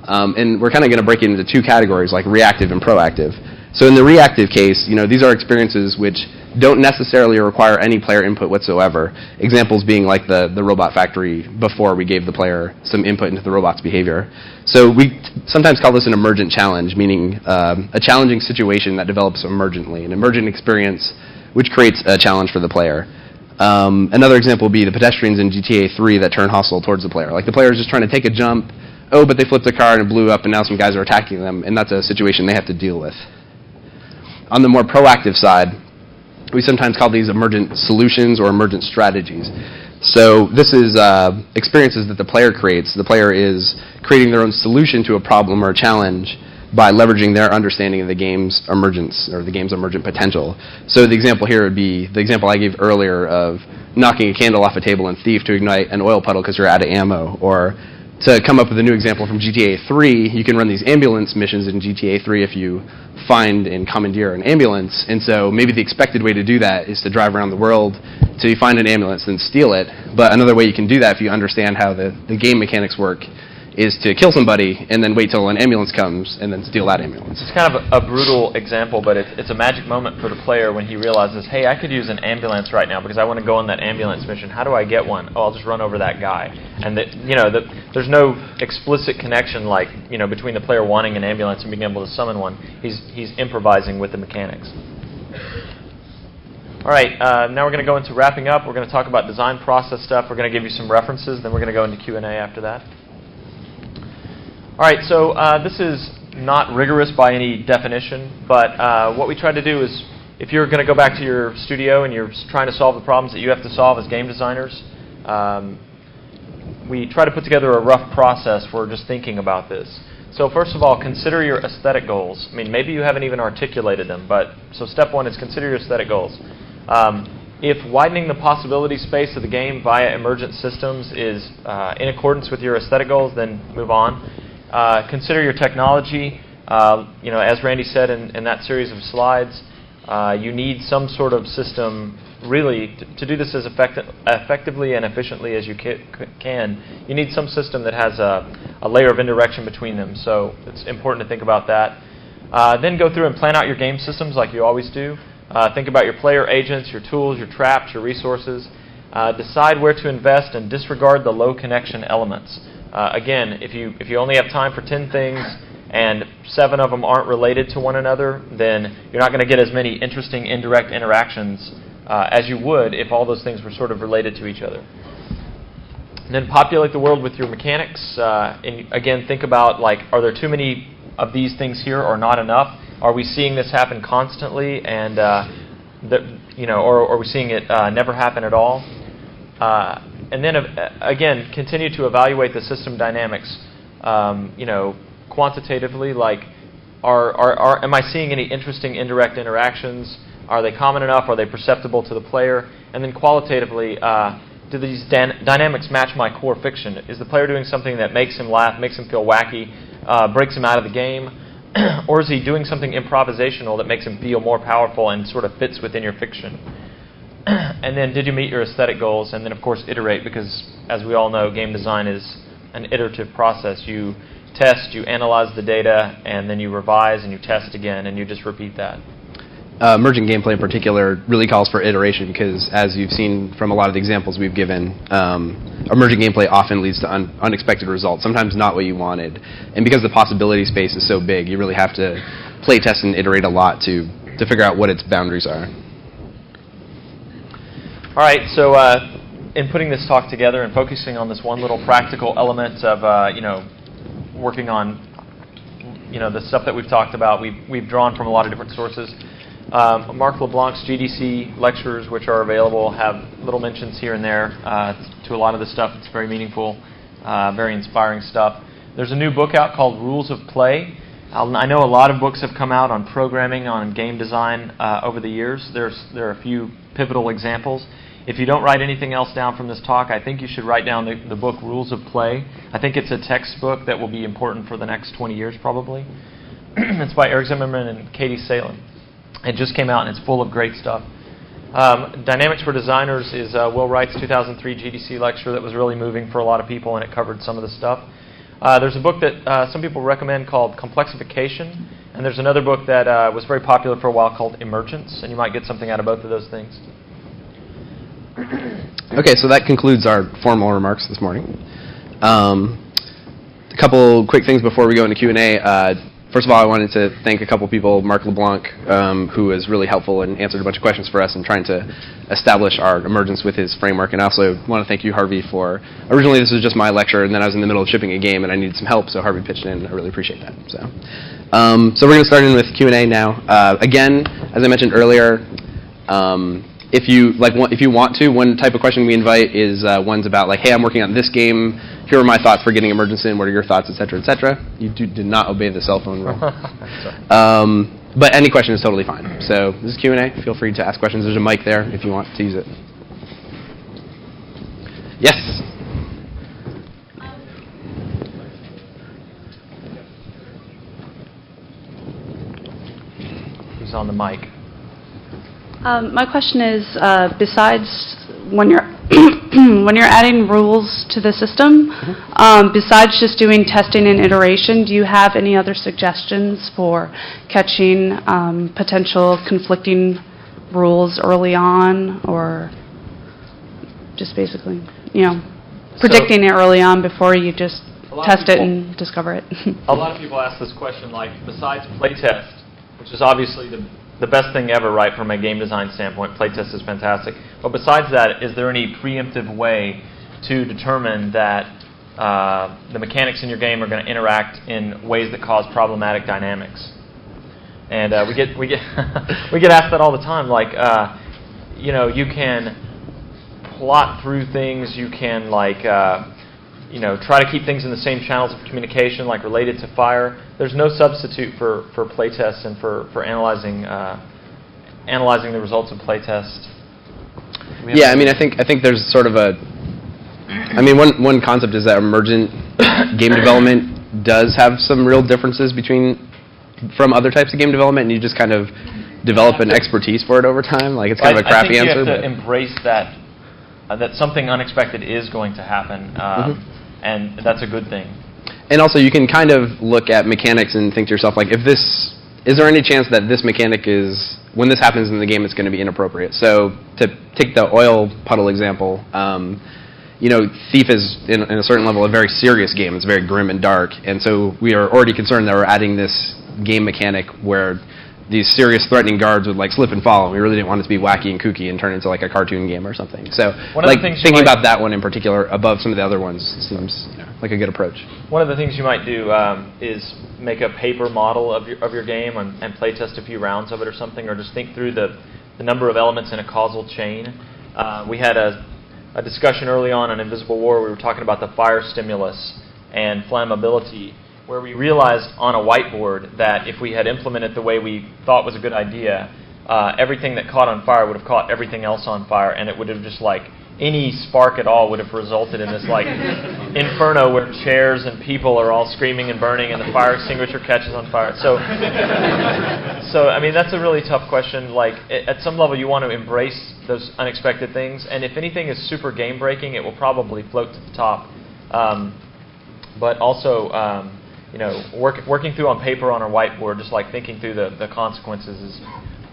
And we're kind of going to break it into two categories, like reactive and proactive. So in the reactive case, these are experiences which don't necessarily require any player input whatsoever. Examples being like the robot factory before we gave the player some input into the robot's behavior. So we sometimes call this an emergent challenge, meaning a challenging situation that develops emergently, an emergent experience which creates a challenge for the player. Another example would be the pedestrians in GTA 3 that turn hostile towards the player. Like, the player is just trying to take a jump, but they flipped a car and it blew up, and now some guys are attacking them, and that's a situation they have to deal with. On the more proactive side, we sometimes call these emergent solutions or emergent strategies. So this is experiences that the player creates. The player is creating their own solution to a problem or a challenge by leveraging their understanding of the game's emergence or the game's emergent potential. So the example here would be the example I gave earlier of knocking a candle off a table in Thief to ignite an oil puddle because you're out of ammo. Or to come up with a new example from GTA 3, you can run these ambulance missions in GTA 3 if you find and commandeer an ambulance. And so maybe the expected way to do that is to drive around the world till you find an ambulance and steal it. But another way you can do that, if you understand how the game mechanics work, is to kill somebody and then wait till an ambulance comes and then steal that ambulance. It's kind of a brutal example, but it's a magic moment for the player when he realizes, hey, I could use an ambulance right now because I want to go on that ambulance mission. How do I get one? Oh, I'll just run over that guy. And there's no explicit connection like between the player wanting an ambulance and being able to summon one. He's improvising with the mechanics. All right, now we're going to go into wrapping up. We're going to talk about design process stuff. We're going to give you some references. Then we're going to go into Q&A after that. All right, so this is not rigorous by any definition, but what we try to do is, if you're going to go back to your studio and you're trying to solve the problems that you have to solve as game designers, we try to put together a rough process for just thinking about this. So first of all, consider your aesthetic goals. I mean, maybe you haven't even articulated them, but so step one is consider your aesthetic goals. If widening the possibility space of the game via emergent systems is in accordance with your aesthetic goals, then move on. Consider your technology. As Randy said in that series of slides, you need some sort of system, really, to do this as effectively and efficiently as you can. You need some system that has a layer of indirection between them, so it's important to think about that. Then go through and plan out your game systems like you always do. Think about your player agents, your tools, your traps, your resources. Decide where to invest and disregard the low connection elements. Again, if you only have time for 10 things and 7 of them aren't related to one another, then you're not going to get as many interesting indirect interactions as you would if all those things were sort of related to each other. And then populate the world with your mechanics. And again, think about, like, are there too many of these things here or not enough? Are we seeing this happen constantly, and or are we seeing it never happen at all? And then, again, continue to evaluate the system dynamics, quantitatively. Like, am I seeing any interesting indirect interactions? Are they common enough? Are they perceptible to the player? And then qualitatively, do these dynamics match my core fiction? Is the player doing something that makes him laugh, makes him feel wacky, breaks him out of the game? Or is he doing something improvisational that makes him feel more powerful and sort of fits within your fiction? And then did you meet your aesthetic goals? And then, of course, iterate, because as we all know, game design is an iterative process. You test, you analyze the data, and then you revise and you test again, and you just repeat that. Emergent gameplay in particular really calls for iteration because, as you've seen from a lot of the examples we've given, emergent gameplay often leads to unexpected results, sometimes not what you wanted. And because the possibility space is so big, you really have to play test and iterate a lot to figure out what its boundaries are. All right, so in putting this talk together and focusing on this one little practical element of working on the stuff that we've talked about, we've drawn from a lot of different sources. Marc LeBlanc's GDC lectures, which are available, have little mentions here and there to a lot of the stuff. It's very meaningful, very inspiring stuff. There's a new book out called Rules of Play. I know a lot of books have come out on programming, on game design over the years. There are a few pivotal examples. If you don't write anything else down from this talk, I think you should write down the book Rules of Play. I think it's a textbook that will be important for the next 20 years probably. It's by Eric Zimmerman and Katie Salem. It just came out, and it's full of great stuff. Dynamics for Designers is Will Wright's 2003 GDC lecture that was really moving for a lot of people, and it covered some of the stuff. There's a book that some people recommend called Complexification, and there's another book that was very popular for a while called Emergence, and you might get something out of both of those things. Okay, so that concludes our formal remarks this morning. A couple quick things before we go into Q&A. First of all, I wanted to thank a couple people, Marc LeBlanc, who was really helpful and answered a bunch of questions for us in trying to establish our emergence with his framework. And I also want to thank you, Harvey, for originally this was just my lecture, and then I was in the middle of shipping a game, and I needed some help, so Harvey pitched in. I really appreciate that. So we're going to start in with Q&A now. Again, as I mentioned earlier, if you want to, one type of question we invite is ones about like, hey, I'm working on this game. Here are my thoughts for getting Emergence in. What are your thoughts, et cetera, et cetera. You did not obey the cell phone rule. But any question is totally fine. So this is Q&A. Feel free to ask questions. There's a mic there if you want to use it. Yes. Who's on the mic? My question is, besides when you're when you're adding rules to the system, besides just doing testing and iteration, do you have any other suggestions for catching potential conflicting rules early on, or just basically, predicting it early on before you just test it and discover it? A lot of people ask this question, like, besides playtest, which is obviously the best thing ever, right, from a game design standpoint. Playtest is fantastic. But besides that, is there any preemptive way to determine that the mechanics in your game are going to interact in ways that cause problematic dynamics? And we get we get asked that all the time. Like, you can plot through things. You can try to keep things in the same channels of communication, like related to fire. There's no substitute for playtest and for analyzing the results of playtest. Yeah, I think there's sort of one concept is that emergent game development does have some real differences from other types of game development, and you just kind of develop an expertise for it over time. Like, it's kind of a crappy answer. I think you have to embrace that something unexpected is going to happen, and that's a good thing. And also, you can kind of look at mechanics and think to yourself, like, is there any chance that this mechanic when this happens in the game, it's going to be inappropriate? So, to take the oil puddle example, Thief is, in a certain level, a very serious game. It's very grim and dark, and so we are already concerned that we're adding this game mechanic where these serious, threatening guards would slip and fall. We really didn't want it to be wacky and kooky and turn into a cartoon game or something. So, thinking about that one in particular above some of the other ones seems like a good approach. One of the things you might do is make a paper model of your game and play test a few rounds of it or something, or just think through the number of elements in a causal chain. We had a discussion early on Invisible War. We were talking about the fire stimulus and flammability, where we realized on a whiteboard that if we had implemented the way we thought was a good idea, everything that caught on fire would have caught everything else on fire, and it would have just any spark at all would have resulted in this like inferno where chairs and people are all screaming and burning and the fire extinguisher catches on fire. So I mean, that's a really tough question. Like, at some level, you want to embrace those unexpected things, and if anything is super game breaking, it will probably float to the top. But also, working through on paper on a whiteboard, just like thinking through the consequences, is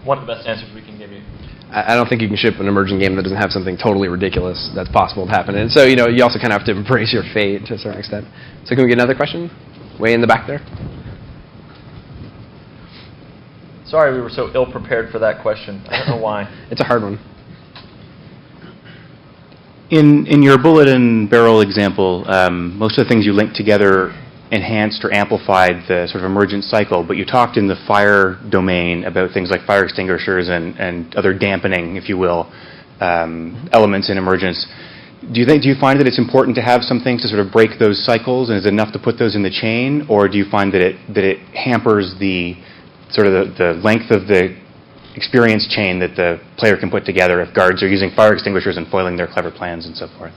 one of the best answers we can give you. I don't think you can ship an emergent game that doesn't have something totally ridiculous that's possible to happen. And so, you also kind of have to embrace your fate to a certain extent. So can we get another question? Way in the back there. Sorry we were so ill-prepared for that question. I don't know why. It's a hard one. In your bullet and barrel example, most of the things you linked together enhanced or amplified the sort of emergent cycle, but you talked in the fire domain about things like fire extinguishers and other dampening, if you will, elements in emergence. Do you find that it's important to have some things to sort of break those cycles, and is it enough to put those in the chain, or do you find that it hampers the sort of the length of the experience chain that the player can put together if guards are using fire extinguishers and foiling their clever plans and so forth?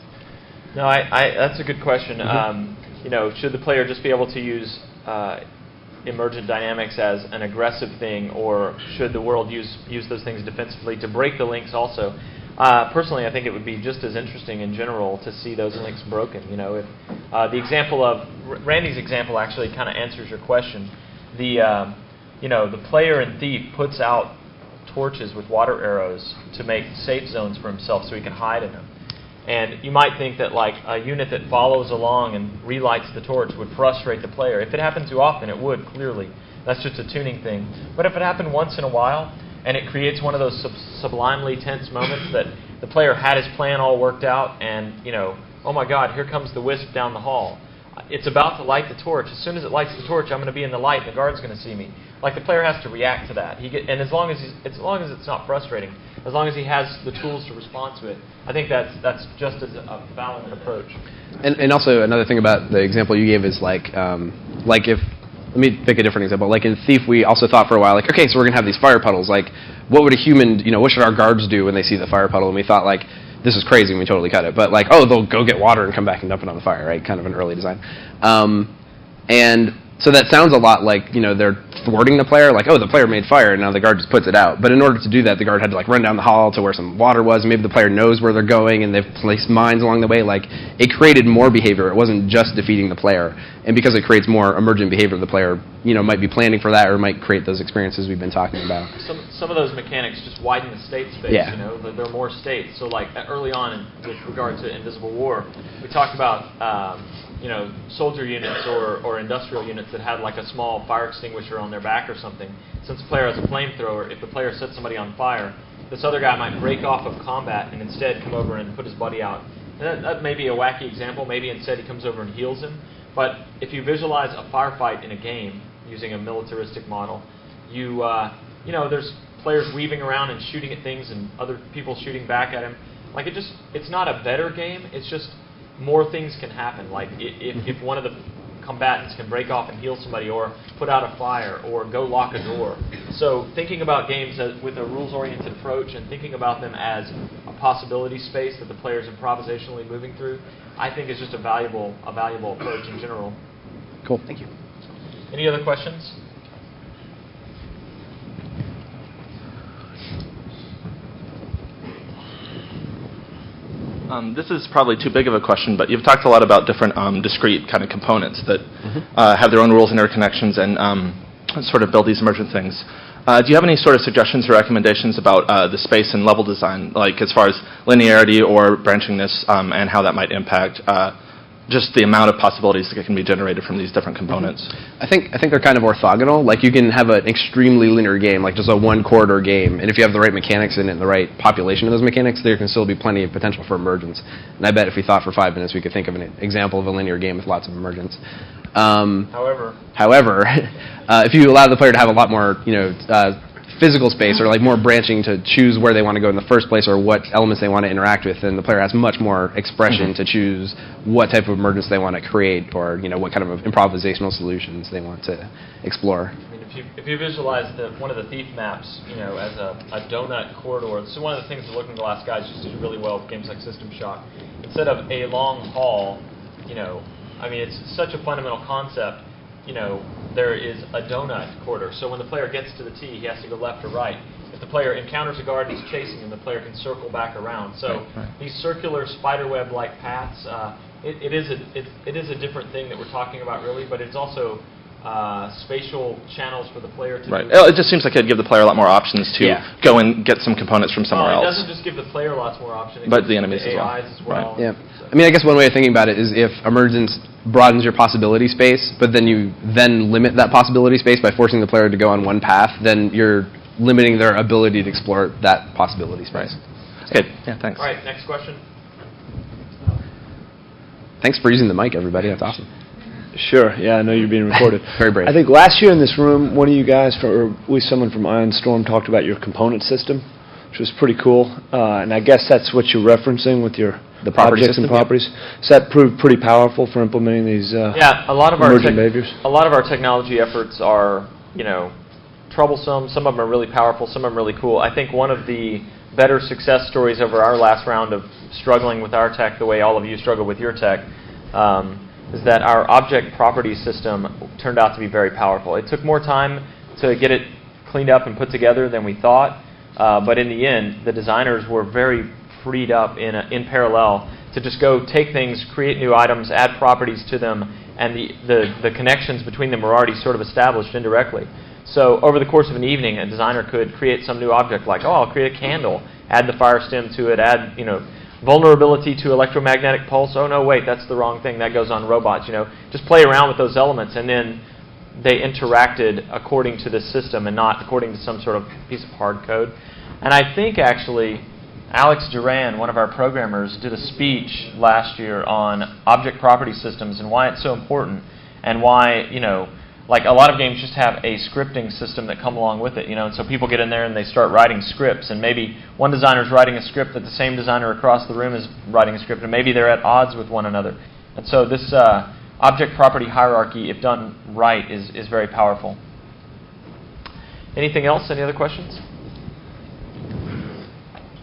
No, that's a good question. Mm-hmm. Should the player just be able to use emergent dynamics as an aggressive thing, or should the world use those things defensively to break the links also? Personally, I think it would be just as interesting in general to see those links broken. If the example of Randy's example actually kind of answers your question. The player in Thief puts out torches with water arrows to make safe zones for himself so he can hide in them. And you might think that like a unit that follows along and relights the torch would frustrate the player. If it happened too often, it would, clearly. That's just a tuning thing. But if it happened once in a while, and it creates one of those sublimely tense moments that the player had his plan all worked out, and, oh my God, here comes the wisp down the hall. It's about to light the torch. As soon as it lights the torch, I'm going to be in the light. The guard's going to see me. Like, the player has to react to that. And as long as it's not frustrating, as long as he has the tools to respond to it, I think that's just as a valid approach. And also another thing about the example you gave is like if, let me pick a different example. Like in Thief, we also thought for a while, like, okay, so we're going to have these fire puddles. Like, what would a human, what should our guards do when they see the fire puddle? And we thought, like, this is crazy, and we totally cut it. But like, oh, they'll go get water and come back and dump it on the fire, right? Kind of an early design. And so that sounds a lot like, they're thwarting the player, like, oh, the player made fire, and now the guard just puts it out. But in order to do that, the guard had to, like, run down the hall to where some water was, and maybe the player knows where they're going, and they've placed mines along the way. Like, it created more behavior. It wasn't just defeating the player. And because it creates more emergent behavior, the player, might be planning for that, or might create those experiences we've been talking about. Some of those mechanics just widen the state space, yeah. There are more states. So, like, early on with regard to Invisible War, we talked about soldier units or industrial units that had like a small fire extinguisher on their back or something. Since the player has a flamethrower, if the player sets somebody on fire, this other guy might break off of combat and instead come over and put his buddy out. And that may be a wacky example. Maybe instead he comes over and heals him. But if you visualize a firefight in a game using a militaristic model, there's players weaving around and shooting at things and other people shooting back at him. Like, it's not a better game. It's just more things can happen. Like if one of the combatants can break off and heal somebody, or put out a fire, or go lock a door. So thinking about games with a rules-oriented approach and thinking about them as a possibility space that the player's improvisationally moving through, I think is just a valuable approach in general. Cool. Thank you. Any other questions? This is probably too big of a question, but you've talked a lot about different discrete kind of components that have their own rules and interconnections and sort of build these emergent things. Do you have any sort of suggestions or recommendations about the space and level design, like as far as linearity or branchingness, and how that might impact just the amount of possibilities that can be generated from these different components? I think they're kind of orthogonal. Like, you can have an extremely linear game, like just a one-corridor game, and if you have the right mechanics in it and the right population of those mechanics, there can still be plenty of potential for emergence. And I bet if we thought for 5 minutes, we could think of an example of a linear game with lots of emergence. However, if you allow the player to have a lot more, physical space, or like more branching to choose where they want to go in the first place, or what elements they want to interact with, then the player has much more expression to choose what type of emergence they want to create, or what kind of improvisational solutions they want to explore. I mean, if you visualize one of the thief maps, as a donut corridor, this is one of the things that Looking Glass guys used to do really well with games like System Shock. Instead of a long hall, it's such a fundamental concept. There is a donut corridor. So when the player gets to the T, he has to go left or right. If the player encounters a guard and he's chasing him, the player can circle back around. So these circular spiderweb-like paths, it is a different thing that we're talking about, really, but it's also spatial channels for the player to move. It just seems like it'd give the player a lot more options to go and get some components from somewhere else. It doesn't just give the player lots more options, but the enemies as well. Right. Yeah. I mean, I guess one way of thinking about it is if Emergence broadens your possibility space, but then you limit that possibility space by forcing the player to go on one path, then you're limiting their ability to explore that possibility space. Good. Yeah, thanks. All right, next question. Thanks for using the mic, everybody. That's awesome. Sure. Yeah, I know you're being recorded. Very brave. I think last year in this room, one of you guys, or at least someone from Iron Storm, talked about your component system, which was pretty cool. And I guess that's what you're referencing with your objects and properties. So that proved pretty powerful for implementing these a lot of emergent behaviors. A lot of our technology efforts are, troublesome. Some of them are really powerful. Some of them are really cool. I think one of the better success stories over our last round of struggling with our tech, the way all of you struggle with your tech, is that our object property system turned out to be very powerful. It took more time to get it cleaned up and put together than we thought, but in the end, the designers were very freed up in parallel to just go take things, create new items, add properties to them, and the connections between them were already sort of established indirectly. So over the course of an evening, a designer could create some new object like, I'll create a candle, add the fire stem to it, add, vulnerability to electromagnetic pulse. Oh, no, wait, that's the wrong thing. That goes on robots. Just play around with those elements, and then they interacted according to the system and not according to some sort of piece of hard code. And I think, actually, Alex Duran, one of our programmers, did a speech last year on object property systems and why it's so important and why, like a lot of games just have a scripting system that come along with it, and so people get in there and they start writing scripts, and maybe one designer's writing a script that the same designer across the room is writing a script, and maybe they're at odds with one another. And so this object property hierarchy, if done right, is very powerful. Anything else? Any other questions?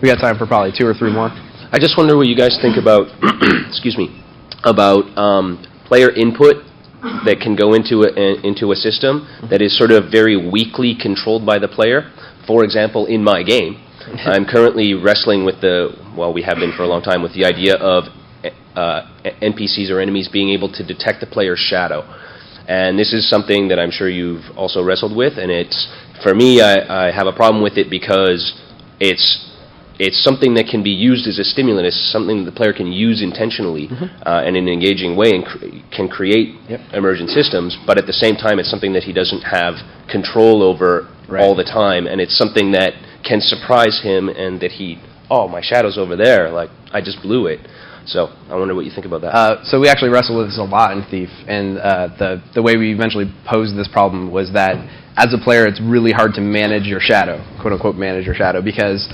We got time for probably 2 or 3 more. I just wonder what you guys think about, about player input that can go into a system that is sort of very weakly controlled by the player. For example, in my game, I'm currently wrestling with we have been for a long time, with the idea of NPCs or enemies being able to detect the player's shadow. And this is something that I'm sure you've also wrestled with, and for me, I have a problem with it because it's something that can be used as a stimulant. It's something that the player can use intentionally and in an engaging way, and can create emergent systems, but at the same time it's something that he doesn't have control over all the time, and it's something that can surprise him, and that my shadow's over there, like, I just blew it. So I wonder what you think about that. So we actually wrestled with this a lot in Thief, and the way we eventually posed this problem was that as a player it's really hard to manage your shadow, quote-unquote manage your shadow, because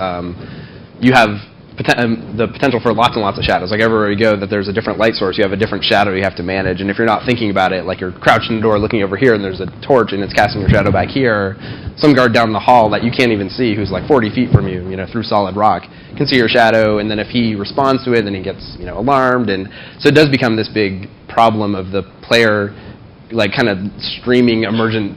you have the potential for lots and lots of shadows. Like everywhere you go that there's a different light source, you have a different shadow you have to manage. And if you're not thinking about it, like you're crouched in the door looking over here and there's a torch and it's casting your shadow back here, some guard down the hall that you can't even see who's like 40 feet from you, through solid rock, can see your shadow, and then if he responds to it, then he gets, alarmed. And so it does become this big problem of the player like kind of streaming emergent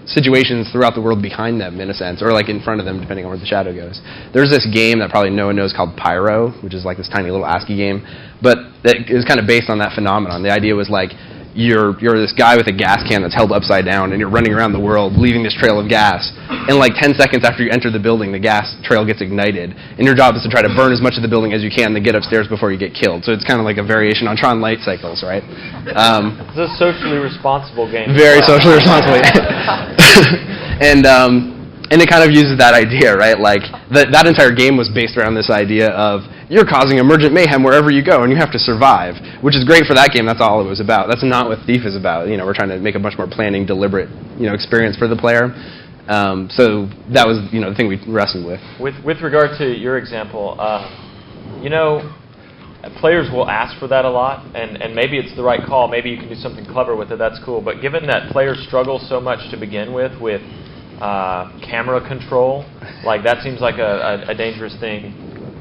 situations throughout the world behind them, in a sense, or like in front of them, depending on where the shadow goes. There's this game that probably no one knows called Pyro, which is like this tiny little ASCII game, but it is kind of based on that phenomenon. The idea was like you're this guy with a gas can that's held upside down, and you're running around the world leaving this trail of gas, and like 10 seconds after you enter the building, the gas trail gets ignited, and your job is to try to burn as much of the building as you can to get upstairs before you get killed. So it's kind of like a variation on Tron light cycles, right? It's a socially responsible game. Very socially responsible. And it kind of uses that idea, right? Like that entire game was based around this idea of you're causing emergent mayhem wherever you go, and you have to survive, which is great for that game. That's all it was about. That's not what Thief is about. We're trying to make a much more planning, deliberate, experience for the player. So that was, the thing we wrestled with. With regard to your example, players will ask for that a lot, and maybe it's the right call. Maybe you can do something clever with it. That's cool. But given that players struggle so much to begin with camera control, like that seems like a dangerous thing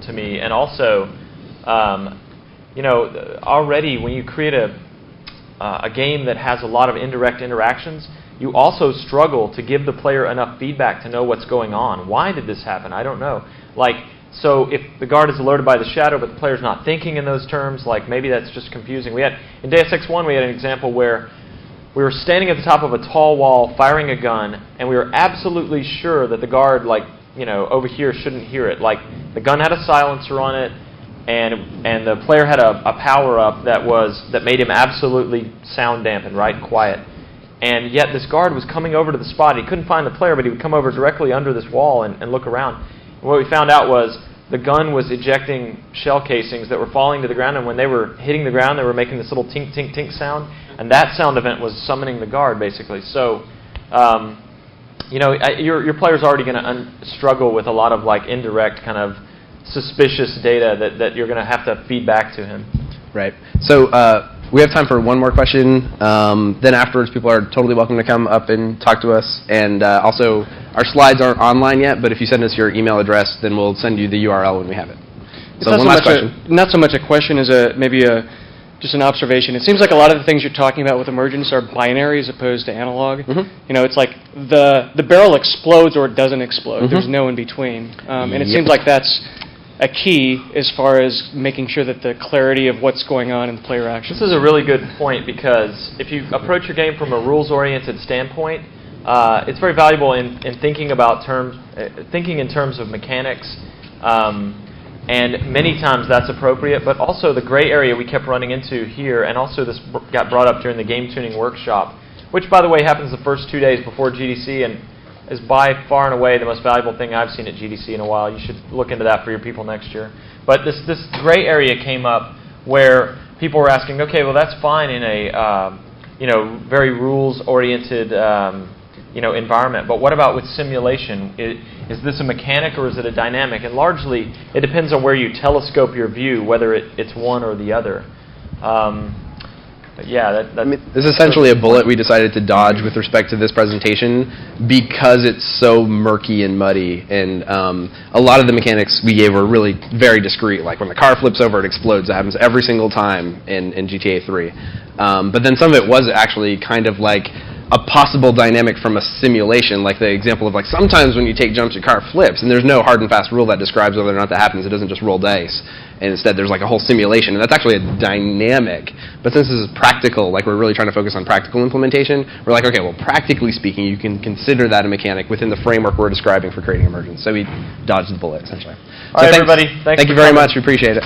to me. And also, already when you create a game that has a lot of indirect interactions, you also struggle to give the player enough feedback to know what's going on. Why did this happen? I don't know. So if the guard is alerted by the shadow, but the player's not thinking in those terms, maybe that's just confusing. In Deus Ex 1, we had an example where we were standing at the top of a tall wall firing a gun, and we were absolutely sure that the guard, over here shouldn't hear it. The gun had a silencer on it, and the player had a power-up that made him absolutely sound dampened, right, quiet. And yet this guard was coming over to the spot. He couldn't find the player, but he would come over directly under this wall and look around. And what we found out was the gun was ejecting shell casings that were falling to the ground, and when they were hitting the ground, they were making this little tink, tink, tink sound, and that sound event was summoning the guard, basically. So, your player's already going to struggle with a lot of indirect kind of suspicious data that you're going to have to feed back to him. Right. So we have time for one more question. Then afterwards, people are totally welcome to come up and talk to us. And also, our slides aren't online yet, but if you send us your email address, then we'll send you the URL when we have it. So one last question. Not so much a question as just an observation. It seems like a lot of the things you're talking about with Emergence are binary as opposed to analog. Mm-hmm. It's like the barrel explodes or it doesn't explode. Mm-hmm. There's no in between. And it seems like that's a key as far as making sure that the clarity of what's going on in the player action. This is a really good point, because if you approach your game from a rules-oriented standpoint, it's very valuable in thinking about thinking in terms of mechanics, and many times that's appropriate. But also the gray area we kept running into here, and also this got brought up during the game tuning workshop, which, by the way, happens the first 2 days before GDC, and is by far and away the most valuable thing I've seen at GDC in a while. You should look into that for your people next year. But this gray area came up where people were asking, okay, well that's fine in a very rules-oriented environment, but what about with simulation? Is this a mechanic or is it a dynamic? And largely, it depends on where you telescope your view, whether it's one or the other. This is essentially a bullet we decided to dodge with respect to this presentation because it's so murky and muddy, and a lot of the mechanics we gave were really very discrete. Like when the car flips over, it explodes. That happens every single time in GTA 3. But then some of it was actually kind of like a possible dynamic from a simulation, like the example of sometimes when you take jumps, your car flips, and there's no hard and fast rule that describes whether or not that happens. It doesn't just roll dice. And instead there's a whole simulation, and that's actually a dynamic. But since this is practical, we're really trying to focus on practical implementation, we're okay, well, practically speaking, you can consider that a mechanic within the framework we're describing for creating Emergence. So we dodged the bullet, essentially. All right, everybody. Thank you very much. We appreciate it.